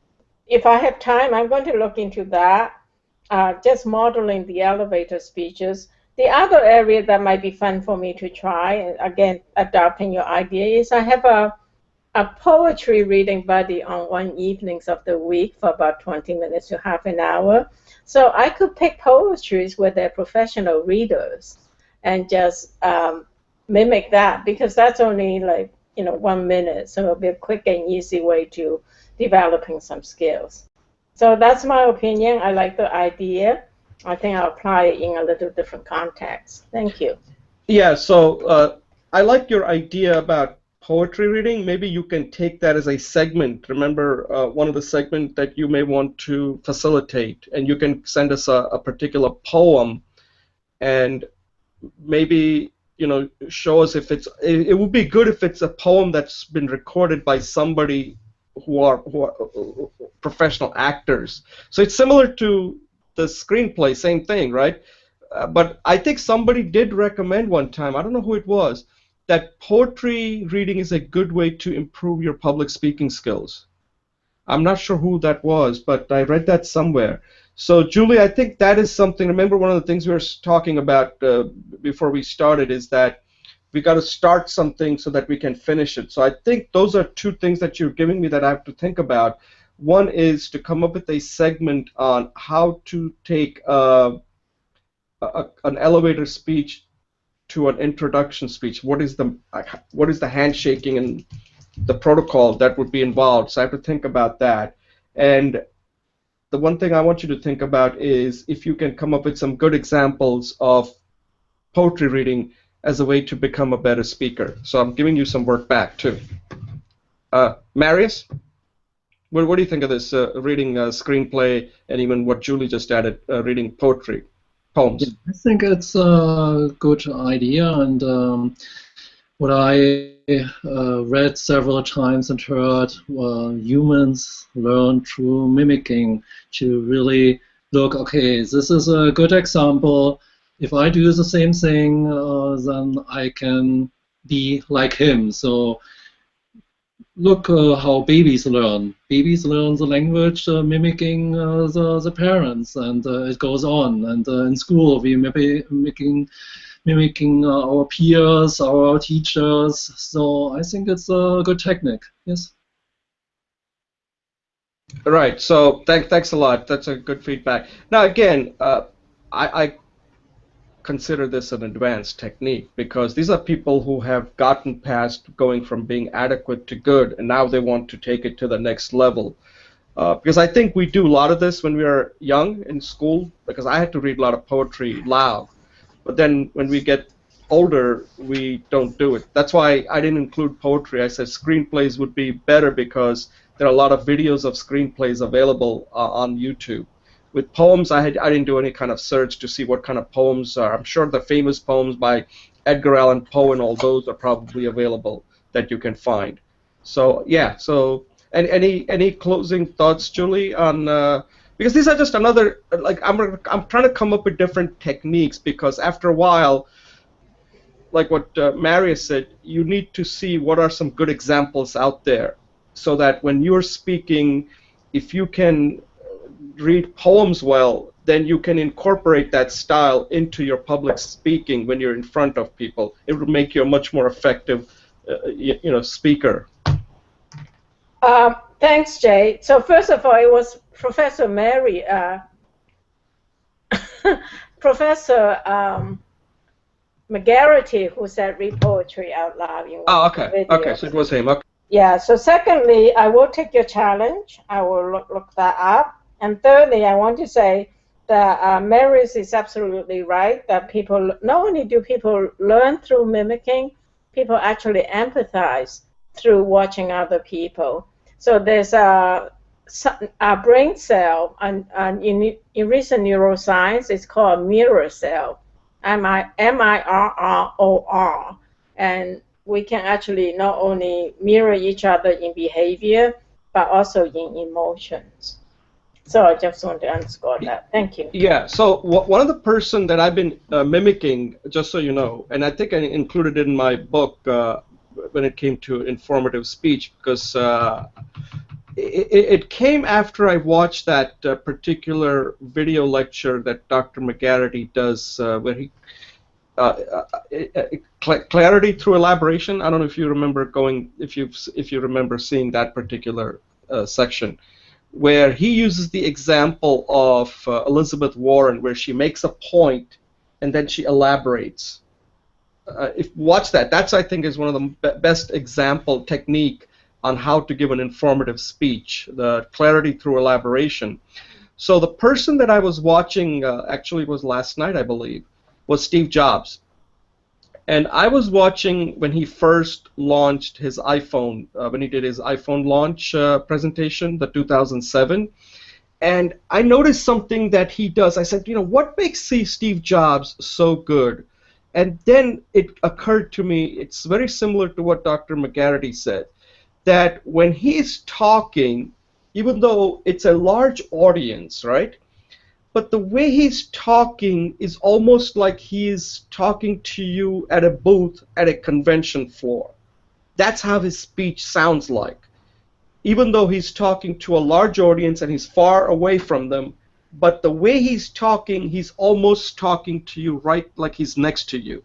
if I have time, I'm going to look into that, just modeling the elevator speeches. The other area that might be fun for me to try, and again, adopting your idea, is I have a poetry reading buddy on one evenings of the week for about 20 minutes to half an hour. So I could pick poetries where they're professional readers and just mimic that because that's only like 1 minute, so it'll be a quick and easy way to developing some skills. So that's my opinion. I like the idea. I think I'll apply it in a little different context. Thank you. Yeah, so I like your idea about poetry reading. Maybe you can take that as a segment. Remember one of the segments that you may want to facilitate, and you can send us a particular poem, and maybe show us if it would be good if it's a poem that's been recorded by somebody who are professional actors. So it's similar to the screenplay, same thing, right? But I think somebody did recommend one time, I don't know who it was, that poetry reading is a good way to improve your public speaking skills. I'm not sure who that was, but I read that somewhere. So, Julie, I think that is something. Remember, one of the things we were talking about before we started is that we got to start something so that we can finish it. So I think those are 2 things that you're giving me that I have to think about. One is to come up with a segment on how to take an elevator speech to an introduction speech. What is the handshaking and the protocol that would be involved? So I have to think about that. And the one thing I want you to think about is if you can come up with some good examples of poetry reading as a way to become a better speaker. So I'm giving you some work back too. Marius, what do you think of this reading screenplay and even what Julie just added, reading poems? Yeah, I think it's a good idea, and what I read several times and heard, humans learn through mimicking to really look, okay, this is a good example. If I do the same thing, then I can be like him. So look how babies learn. Babies learn the language mimicking the parents, and it goes on. And in school, we mimicking our peers, our teachers. So I think it's a good technique. Yes. Right. So thanks a lot. That's a good feedback. Now again, I consider this an advanced technique because these are people who have gotten past going from being adequate to good, and now they want to take it to the next level. Because I think we do a lot of this when we are young in school, because I had to read a lot of poetry loud. But then when we get older, we don't do it. That's why I didn't include poetry. I said screenplays would be better because there are a lot of videos of screenplays available on YouTube. With poems, I didn't do any kind of search to see what kind of poems are. I'm sure the famous poems by Edgar Allan Poe and all those are probably available that you can find. So yeah. So and any closing thoughts, Julie, on because these are just another like I'm trying to come up with different techniques because after a while, like what Marius said, you need to see what are some good examples out there, so that when you're speaking, if you can read poems well, then you can incorporate that style into your public speaking when you're in front of people. It will make you a much more effective, speaker. Thanks, Jay. So first of all, it was Professor Mary, Professor McGarity, who said read poetry out loud in one Oh, okay. Okay, so it was him. Okay. Yeah, so secondly, I will take your challenge. I will look that up. And thirdly, I want to say that Maris is absolutely right, that people, not only do people learn through mimicking, people actually empathize through watching other people. So there's a brain cell, and in recent neuroscience, it's called mirror cell, M-I-R-R-O-R. And we can actually not only mirror each other in behavior, but also in emotions. So I just want to underscore that. Thank you. Yeah, so one of the person that I've been mimicking, just so you know, and I think I included it in my book when it came to informative speech, because it came after I watched that particular video lecture that Dr. McGarity does, where he clarity through elaboration. I don't know if you remember if you remember seeing that particular section, where he uses the example of Elizabeth Warren, where she makes a point and then she elaborates. Watch that. That's, I think, is one of the best example technique on how to give an informative speech, the clarity through elaboration. So the person that I was watching, actually was last night, I believe, was Steve Jobs. And I was watching when he first launched his iPhone, when he did his iPhone launch presentation, the 2007. And I noticed something that he does. I said, what makes Steve Jobs so good? And then it occurred to me, it's very similar to what Dr. McGarity said, that when he's talking, even though it's a large audience, right? But the way he's talking is almost like he's talking to you at a booth at a convention floor. That's how his speech sounds like. Even though he's talking to a large audience and he's far away from them, but the way he's talking, he's almost talking to you right like he's next to you.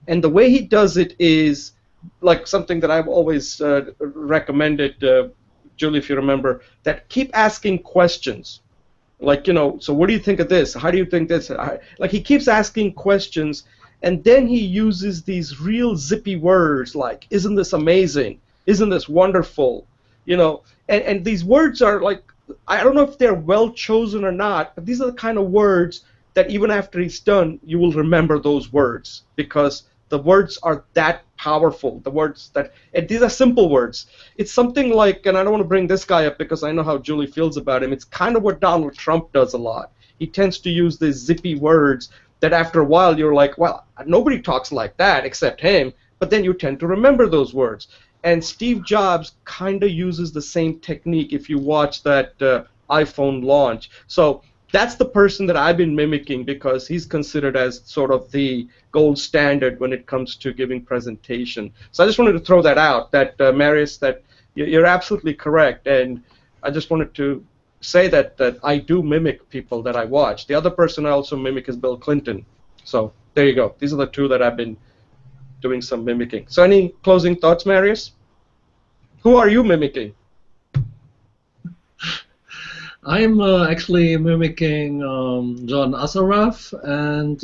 And the way he does it is like something that I've always recommended, Julie, if you remember, that keep asking questions. Like, so what do you think of this? How do you think this? Like, he keeps asking questions, and then he uses these real zippy words like, isn't this amazing? Isn't this wonderful? And these words are like, I don't know if they're well chosen or not, but these are the kind of words that even after he's done, you will remember those words, because the words are that powerful. The words that, and these are simple words. It's something like, and I don't want to bring this guy up because I know how Julie feels about him. It's kind of what Donald Trump does a lot. He tends to use these zippy words that after a while you're like, well, nobody talks like that except him, but then you tend to remember those words. And Steve Jobs kind of uses the same technique if you watch that iPhone launch. So that's the person that I've been mimicking because he's considered as sort of the gold standard when it comes to giving presentation. So I just wanted to throw that out, that Marius, that you're absolutely correct, and I just wanted to say that I do mimic people that I watch. The other person I also mimic is Bill Clinton. So there you go. These are the two that I've been doing some mimicking. So any closing thoughts, Marius? Who are you mimicking? I'm actually mimicking John Assaraf and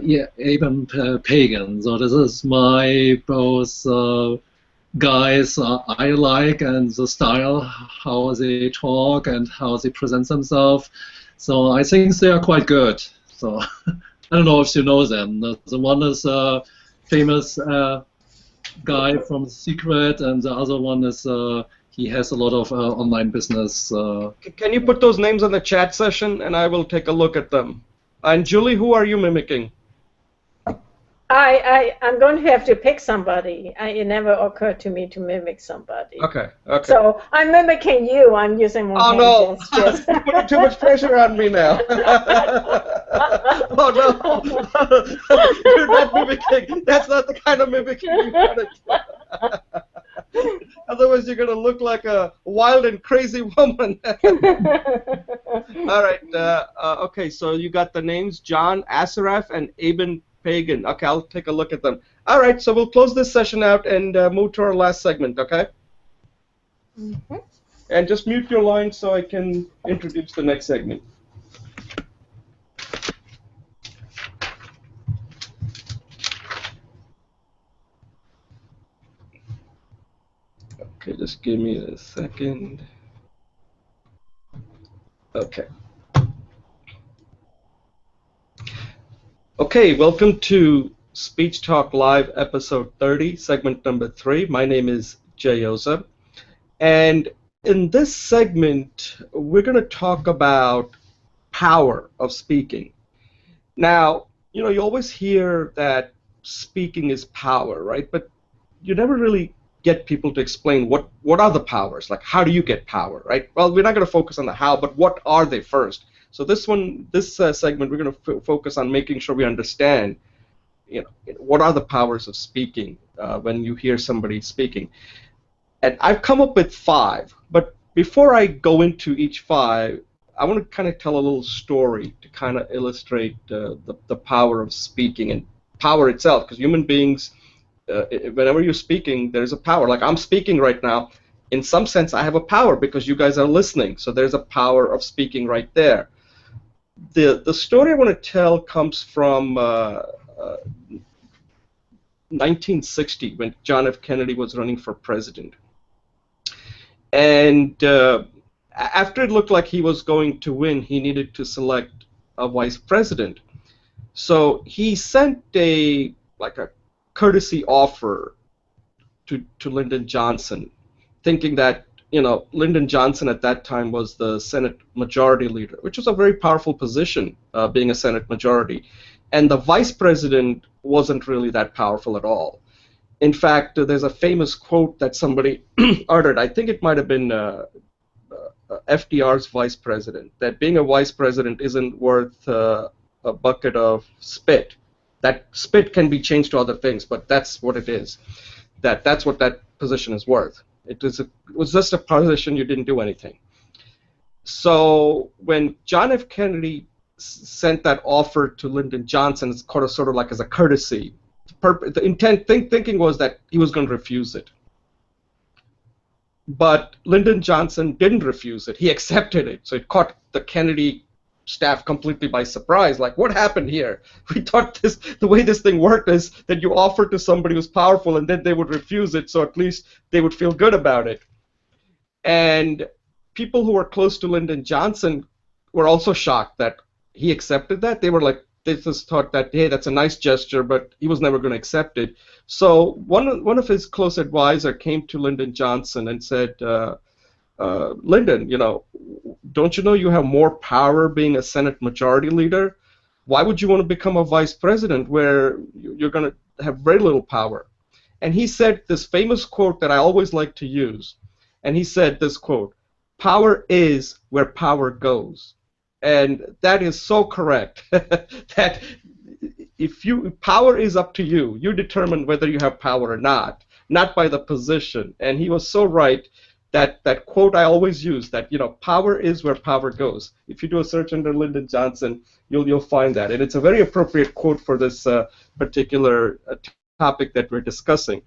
yeah, Eben Pagan. So this is my both guys I like, and the style, how they talk and how they present themselves. So I think they are quite good. So I don't know if you know them. The one is a famous guy from Secret, and the other one is he has a lot of online business. Can you put those names on the chat session, and I will take a look at them. And Julie, who are you mimicking? I'm going to have to pick somebody. It never occurred to me to mimic somebody. Okay, okay. So I'm mimicking you. I'm using more hand gestures. You're putting too much pressure on me now. Oh no, you're not mimicking. That's not the kind of mimicking you want to do. Otherwise, you're going to look like a wild and crazy woman. All right. Okay, so you got the names John Assaraf and Eben Pagan. Okay, I'll take a look at them. All right, so we'll close this session out and move to our last segment, okay? Mm-hmm. And just mute your line so I can introduce the next segment. Okay, just give me a second. Okay. Okay, welcome to Speech Talk Live, episode 30, segment number 3. My name is Jay Oza, and in this segment, we're going to talk about power of speaking. Now, you know, you always hear that speaking is power, right? But you never really get people to explain what are the powers, like how do you get power, right? Well, we're not going to focus on the how, but what are they first? So this segment, we're going to focus on making sure we understand, you know, what are the powers of speaking when you hear somebody speaking. And I've come up with 5, but before I go into each 5, I want to kind of tell a little story to kind of illustrate the power of speaking and power itself, because human beings, whenever you're speaking, there's a power. Like I'm speaking right now, in some sense I have a power because you guys are listening, so there's a power of speaking right there. The story I want to tell comes from 1960 when John F. Kennedy was running for president. And after it looked like he was going to win, he needed to select a vice president. So he sent a courtesy offer to Lyndon Johnson, thinking that, you know, Lyndon Johnson at that time was the Senate Majority Leader, which was a very powerful position, being a Senate Majority. And the Vice President wasn't really that powerful at all. In fact, there's a famous quote that somebody uttered, I think it might have been FDR's Vice President, that being a Vice President isn't worth a bucket of spit. That spit can be changed to other things, but that's what it is. That's what that position is worth. It was just a position, you didn't do anything. So when John F. Kennedy sent that offer to Lyndon Johnson, it's sort of like as a courtesy. The thinking was that he was going to refuse it. But Lyndon Johnson didn't refuse it. He accepted it. So it caught the Kennedy staff completely by surprise. Like, what happened here? We thought the way this thing worked is that you offer to somebody who's powerful and then they would refuse it, so at least they would feel good about it. And people who were close to Lyndon Johnson were also shocked that he accepted that. They were like, they just thought that, hey, that's a nice gesture, but he was never going to accept it. So one of his close advisor came to Lyndon Johnson and said, Lyndon, you know, don't you know you have more power being a Senate Majority Leader? Why would you want to become a Vice President where you're going to have very little power. And he said this famous quote that I always like to use. And he said this quote, "Power is where power goes." And that is so correct. That power is up to you. You determine whether you have power or not by the position. And he was so right. That quote I always use, that power is where power goes. If you do a search under Lyndon Johnson, you'll find that, and it's a very appropriate quote for this particular topic that we're discussing.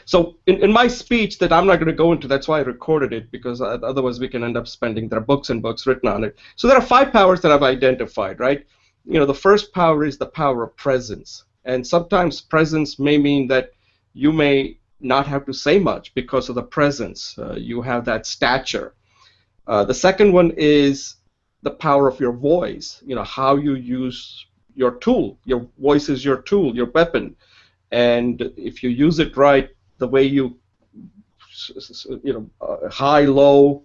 So in my speech that I'm not going to go into, that's why I recorded it, because otherwise we can end up spending, there are books and books written on it. So there are 5 powers that I've identified, right? The first power is the power of presence, and sometimes presence may mean that you may not have to say much because of the presence. You have that stature. The second one is the power of your voice, how you use your tool. Your voice is your tool, your weapon. And if you use it right, the way you high, low,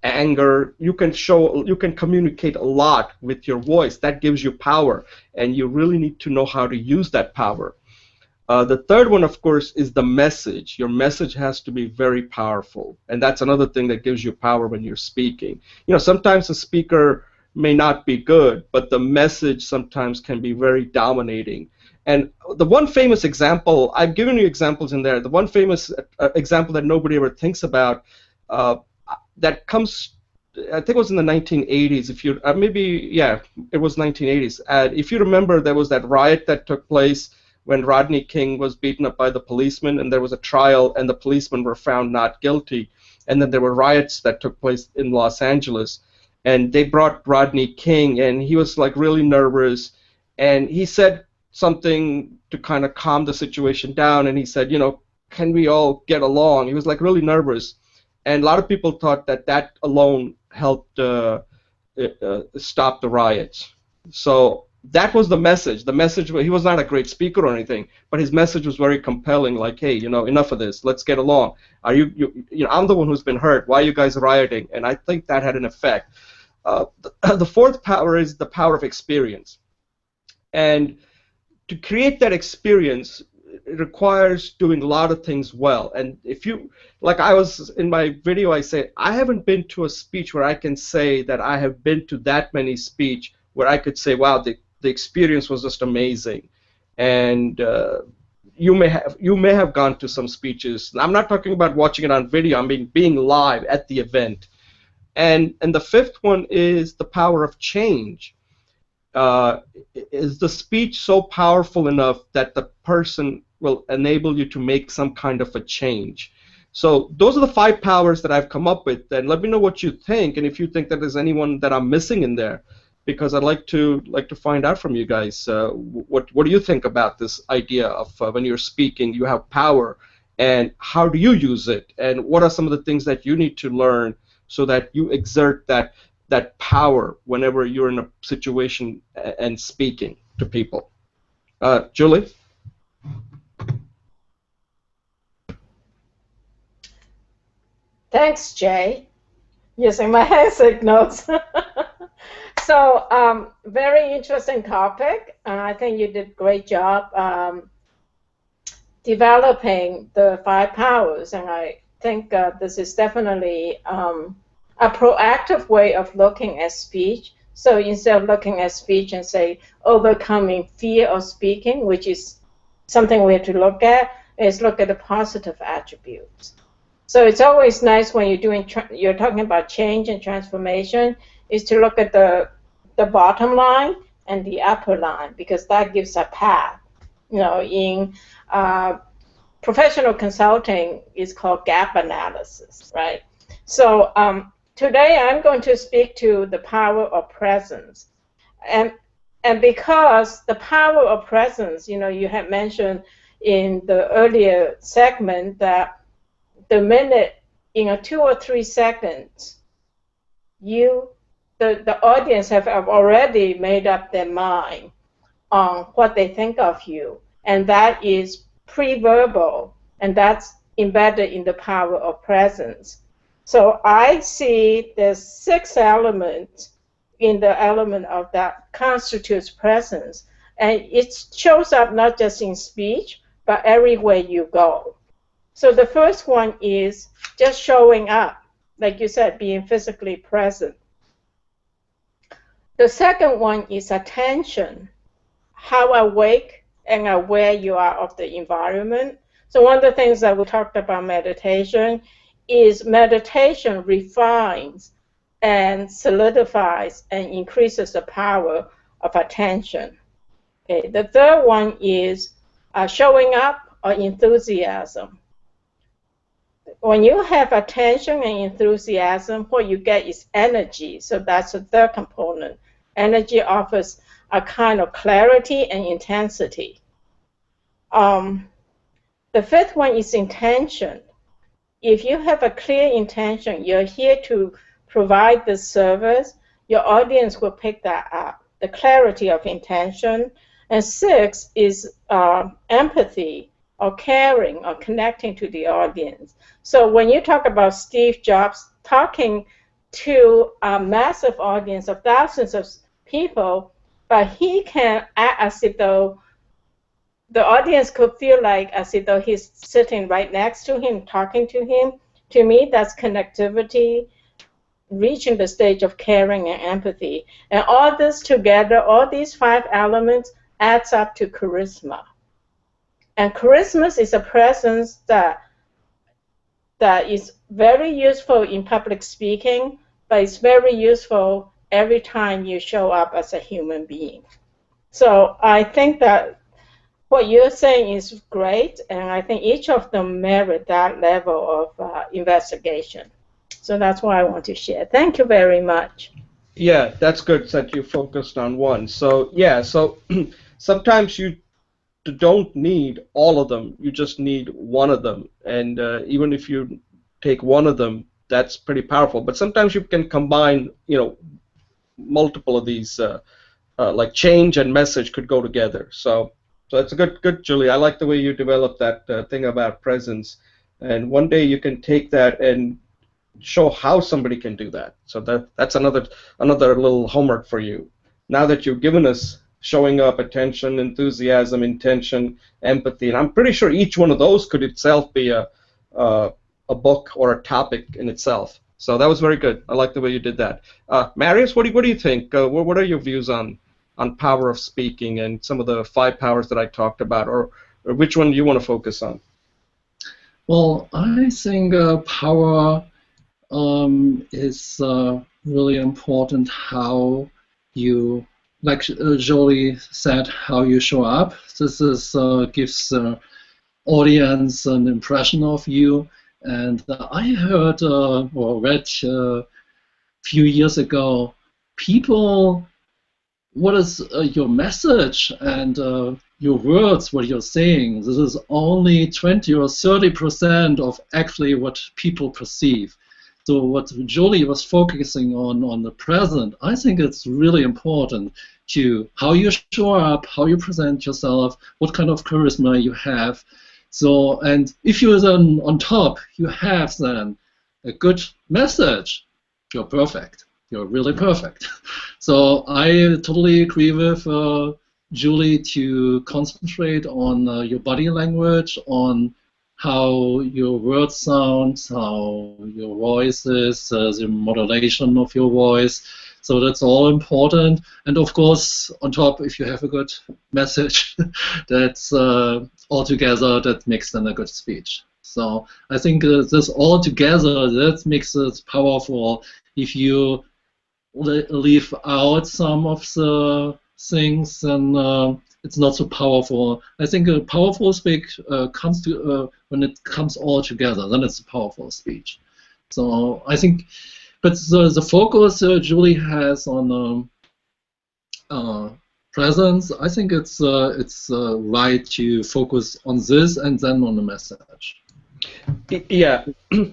anger, you can communicate a lot with your voice. That gives you power, and you really need to know how to use that power. The third one, of course, is the message. Your message has to be very powerful, and that's another thing that gives you power when you're speaking. Sometimes the speaker may not be good, but the message sometimes can be very dominating. And the one famous example, I've given you examples in there, the one famous example that nobody ever thinks about, that comes, I think it was in the 1980s, it was 1980s. If you remember, there was that riot that took place when Rodney King was beaten up by the policeman, and there was a trial, and the policemen were found not guilty. And then there were riots that took place in Los Angeles, and they brought Rodney King, and he was like really nervous, and he said something to kind of calm the situation down, and he said, can we all get along? He was like really nervous, and a lot of people thought that alone helped stop the riots. So that was the message. The message, he was not a great speaker or anything, but his message was very compelling, like, hey, enough of this, let's get along. I'm the one who's been hurt, why are you guys rioting? And I think that had an effect. The fourth power is the power of experience. And to create that experience, it requires doing a lot of things well. And like I was in my video, I say, I haven't been to a speech where I can say that I have been to that many speech where I could say, wow, the experience was just amazing. And you may have gone to some speeches. I'm not talking about watching it on video. I mean being live at the event. And the fifth one is the power of change. Is the speech so powerful enough that the person will enable you to make some kind of a change? So those are the 5 powers that I've come up with, and let me know what you think, and if you think that there's anyone that I'm missing in there, because I'd like to find out from you guys. What do you think about this idea of when you're speaking, you have power, and how do you use it, and what are some of the things that you need to learn so that you exert that power whenever you're in a situation and speaking to people? Julie? Thanks, Jay. Using my hand signals. So, very interesting topic. I think you did a great job developing the 5 powers, and I think this is definitely a proactive way of looking at speech. So instead of looking at speech and say overcoming fear of speaking, which is something we have to look at, is look at the positive attributes. So it's always nice when you're talking about change and transformation, is to look at the bottom line and the upper line, because that gives a path. In professional consulting, is called gap analysis, right? So today I'm going to speak to the power of presence, and because the power of presence, you had mentioned in the earlier segment that the minute, 2 or 3 seconds, the audience have already made up their mind on what they think of you, and that is pre-verbal, and that's embedded in the power of presence. So I see there's 6 elements in the element of that constitutes presence, and it shows up not just in speech, but everywhere you go. So the first one is just showing up, like you said, being physically present. The second one is attention, how awake and aware you are of the environment. So one of the things that we talked about meditation is meditation refines and solidifies and increases the power of attention. Okay. The third one is showing up or enthusiasm. When you have attention and enthusiasm, what you get is energy. So that's the third component. Energy offers a kind of clarity and intensity. The fifth one is intention. If you have a clear intention, you're here to provide the service, your audience will pick that up, the clarity of intention. And six is empathy or caring or connecting to the audience. So when you talk about Steve Jobs talking to a massive audience of thousands of people, but he can act as if though the audience could feel like as if though he's sitting right next to him, talking to him. To me, that's connectivity, reaching the stage of caring and empathy. And all this together, all these 5 elements adds up to charisma. And charisma is a presence that is very useful in public speaking, but it's very useful every time you show up as a human being. So I think that what you're saying is great, and I think each of them merit that level of investigation. So that's why I want to share. Thank you very much. Yeah, that's good that you focused on one. So yeah, so sometimes you don't need all of them. You just need one of them, and even if you take one of them, that's pretty powerful. But sometimes you can combine, multiple of these, like change and message could go together. So it's a good, Julie. I like the way you developed that thing about presence, and one day you can take that and show how somebody can do that. So that's another little homework for you. Now that you've given us showing up, attention, enthusiasm, intention, empathy, and I'm pretty sure each one of those could itself be a book or a topic in itself. So that was very good. I like the way you did that. Marius, what do you think? What are your views on power of speaking and some of the 5 powers that I talked about, or which one do you want to focus on? Well, I think power is really important. How you, like Jolie said, how you show up. This is gives the audience an impression of you. And I heard or read a few years ago, people, what is your message and your words, what you're saying? This is only 20 or 30% of actually what people perceive. So what Jolie was focusing on the present, I think it's really important to how you show up, how you present yourself, what kind of charisma you have. So, and if you're then on top, you have then a good message, you're perfect. You're really perfect. So I totally agree with Julie to concentrate on your body language, on how your words sound, how your voice is, the modulation of your voice. So that's all important. And of course, on top, if you have a good message, that's all together, that makes then a good speech. So I think this all together, that makes it powerful. If you leave out some of the things, then it's not so powerful. I think a powerful speech comes to when it comes all together, then it's a powerful speech. So I think, but the focus Julie has on presence, I think it's right to focus on this and then on the message. Yeah,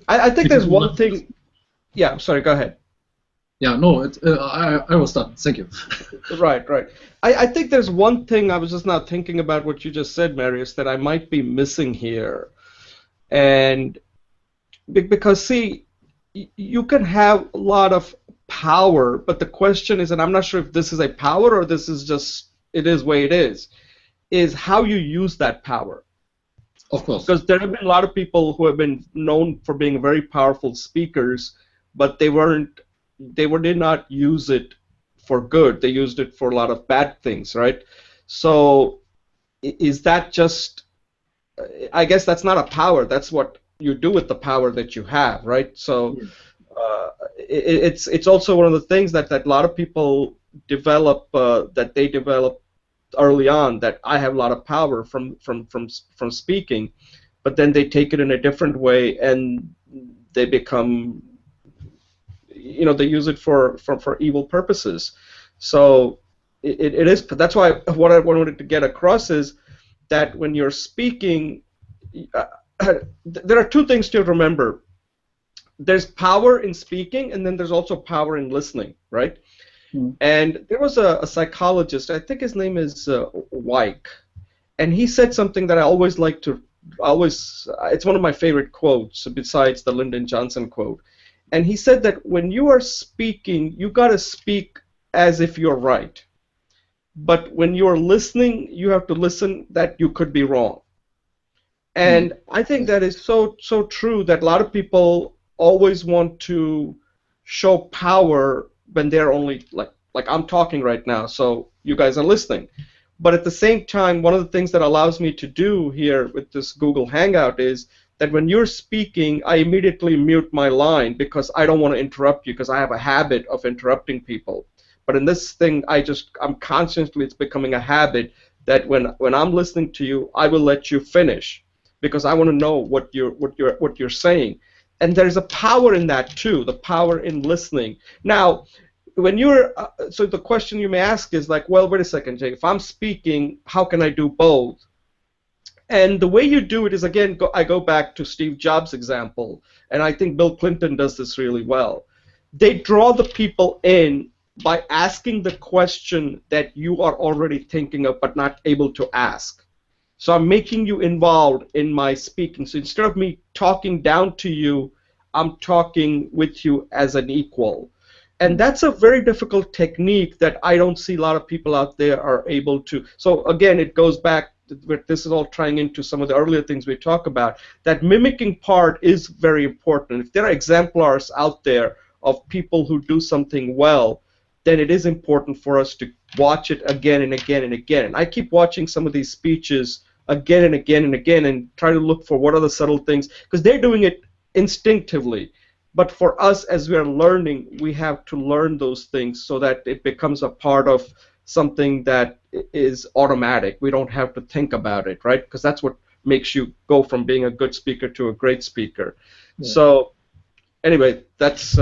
I think there's one thing. Yeah, sorry, go ahead. Yeah, no, I was done. Thank you. Right. I think there's one thing I was just now thinking about what you just said, Marius, that I might be missing here. And because, see, you can have a lot of power, but the question is, and I'm not sure if this is a power or this is just, it is the way it is how you use that power. Of course. Because there have been a lot of people who have been known for being very powerful speakers, but did not use it for good. They used it for a lot of bad things, right? So is that just, I guess that's not a power. That's what you do with the power that you have, right? So it's also one of the things that a lot of people develop, that they develop early on, that I have a lot of power from speaking, but then they take it in a different way and they become, they use it for evil purposes. So it is, that's why what I wanted to get across is that when you're speaking, there are two things to remember. There's power in speaking, and then there's also power in listening, right? And there was a psychologist, I think his name is Weick, and he said something that I always like to, it's one of my favorite quotes besides the Lyndon Johnson quote. And he said that when you are speaking, you got to speak as if you're right. But when you're listening, you have to listen that you could be wrong. And I think that is so true, that a lot of people always want to show power when they're only like I'm talking right now, so you guys are listening. But at the same time, one of the things that allows me to do here with this Google Hangout is that when you're speaking, I immediately mute my line because I don't want to interrupt you, because I have a habit of interrupting people. But in this thing, I'm constantly, it's becoming a habit that when I'm listening to you, I will let you finish because I want to know what you're saying. And there's a power in that too, the power in listening. Now, when you're, so the question you may ask is like, well, wait a second, Jay, if I'm speaking, how can I do both? And the way you do it is, again, I go back to Steve Jobs' example, and I think Bill Clinton does this really well. They draw the people in by asking the question that you are already thinking of but not able to ask. So I'm making you involved in my speaking. So instead of me talking down to you, I'm talking with you as an equal. And that's a very difficult technique that I don't see a lot of people out there are able to. So again, it goes back, this is all tying into some of the earlier things we talk about, that mimicking part is very important. If there are exemplars out there of people who do something well, then it is important for us to watch it again and again and again. And I keep watching some of these speeches again and again and again and try to look for what are the subtle things, because they're doing it instinctively. But for us, as we are learning, we have to learn those things so that it becomes a part of something that is automatic. We don't have to think about it, right? Because that's what makes you go from being a good speaker to a great speaker. Yeah. So anyway, that's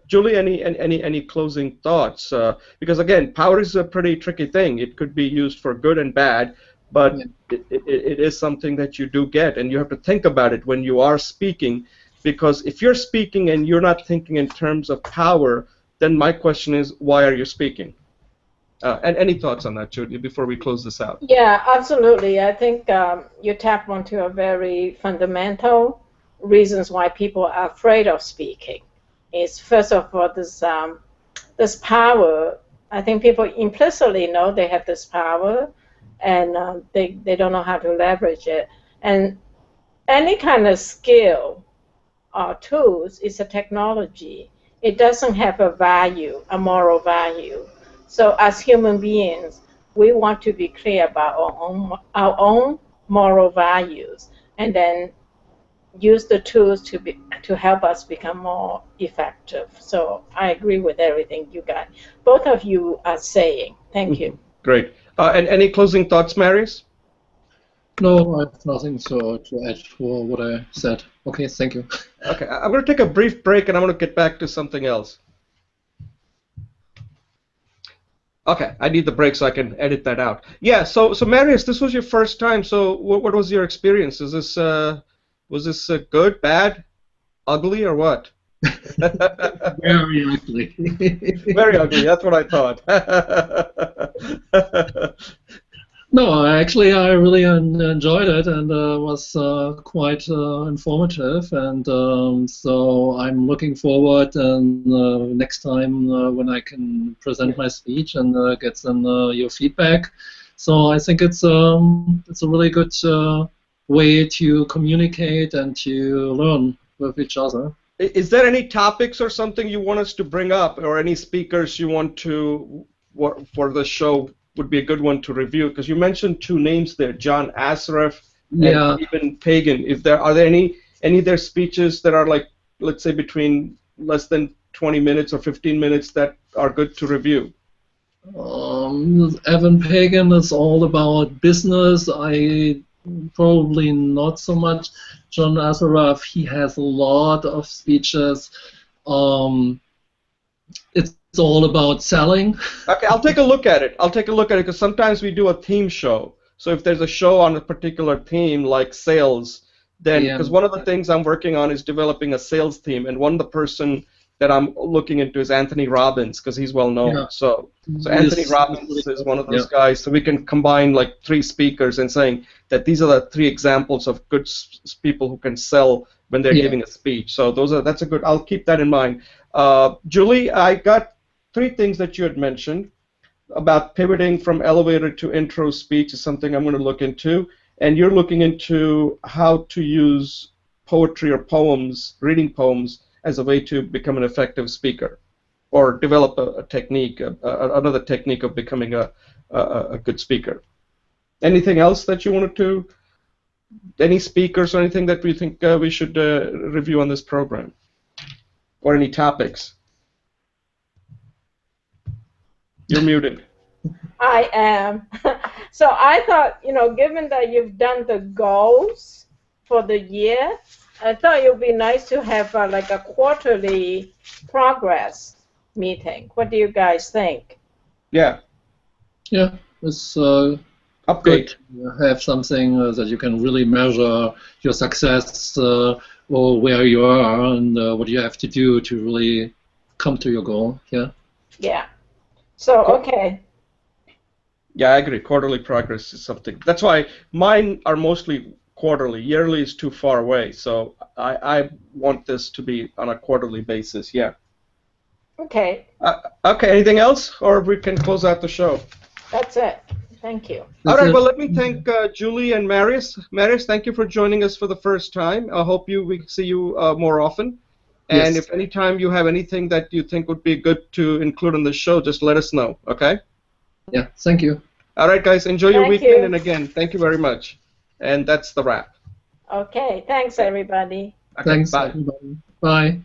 Julie, any closing thoughts? Because again, power is a pretty tricky thing. It could be used for good and bad, but it is something that you do get, and you have to think about it when you are speaking. Because if you're speaking and you're not thinking in terms of power, then my question is, why are you speaking? And any thoughts on that, Judy, before we close this out? Yeah, absolutely. I think you tapped onto a very fundamental reasons why people are afraid of speaking. Is first of all this power. I think people implicitly know they have this power, and they don't know how to leverage it. And any kind of skill or tools is a technology. It doesn't have a value, a moral value. So as human beings, we want to be clear about our own moral values, and then use the tools to help us become more effective. So I agree with everything you guys, both of you are saying. Thank you. Great. And any closing thoughts, Marius? No, I have nothing to add for what I said. Okay, thank you. Okay, I'm going to take a brief break, and I'm going to get back to something else. Okay, I need the break so I can edit that out. Yeah, so Marius, this was your first time. So what was your experience? Is this was this good, bad, ugly, or what? Very ugly. Very ugly. That's what I thought. No, actually, I really enjoyed it, and was quite informative. And so I'm looking forward next time when I can present my speech and get some your feedback. So I think it's a really good way to communicate and to learn with each other. Is there any topics or something you want us to bring up, or any speakers you want to for the show would be a good one to review? Because you mentioned two names there, John Asraf Yeah. and even Pagan. Are there any of their speeches that are like, let's say, between less than 20 minutes or 15 minutes that are good to review? Evan Pagan is all about business. I probably not so much. John Asaraf, he has a lot of speeches. It's all about selling. Okay, I'll take a look at it. Because sometimes we do a theme show. So if there's a show on a particular theme like sales, then because one of the things I'm working on is developing a sales team, and the person that I'm looking into is Anthony Robbins, because he's well known. Yeah. So Anthony Robbins is one of those guys. So we can combine like 3 speakers and saying that these are the 3 examples of good people who can sell when they're giving a speech. So that's a good. I'll keep that in mind. Julie, I got 3 things that you had mentioned about pivoting from elevator to intro speech is something I'm going to look into, and you're looking into how to use poetry or poems, reading poems, as a way to become an effective speaker, or develop a technique, another technique of becoming a good speaker. Anything else that you wanted to? Any speakers or anything that we think we should review on this program, or any topics? You're muted. I am. So I thought, given that you've done the goals for the year, I thought it would be nice to have like a quarterly progress meeting. What do you guys think? Yeah. Yeah, it's Update. good to have something that you can really measure your success or where you are and what you have to do to really come to your goal. Yeah. Yeah. So, okay. Yeah, I agree. Quarterly progress is something. That's why mine are mostly quarterly. Yearly is too far away, so I want this to be on a quarterly basis. Yeah. Okay. Okay. Anything else, or we can close out the show? That's it. Thank you. All right. Well, let me thank Julie and Marius. Marius, thank you for joining us for the first time. I hope we see you more often. And if anytime you have anything that you think would be good to include on the show, just let us know. Okay. Yeah. Thank you. All right, guys. Enjoy your weekend, and again, thank you very much. And that's the wrap. Okay. Thanks, everybody. Okay, Thanks, bye. everybody. Bye.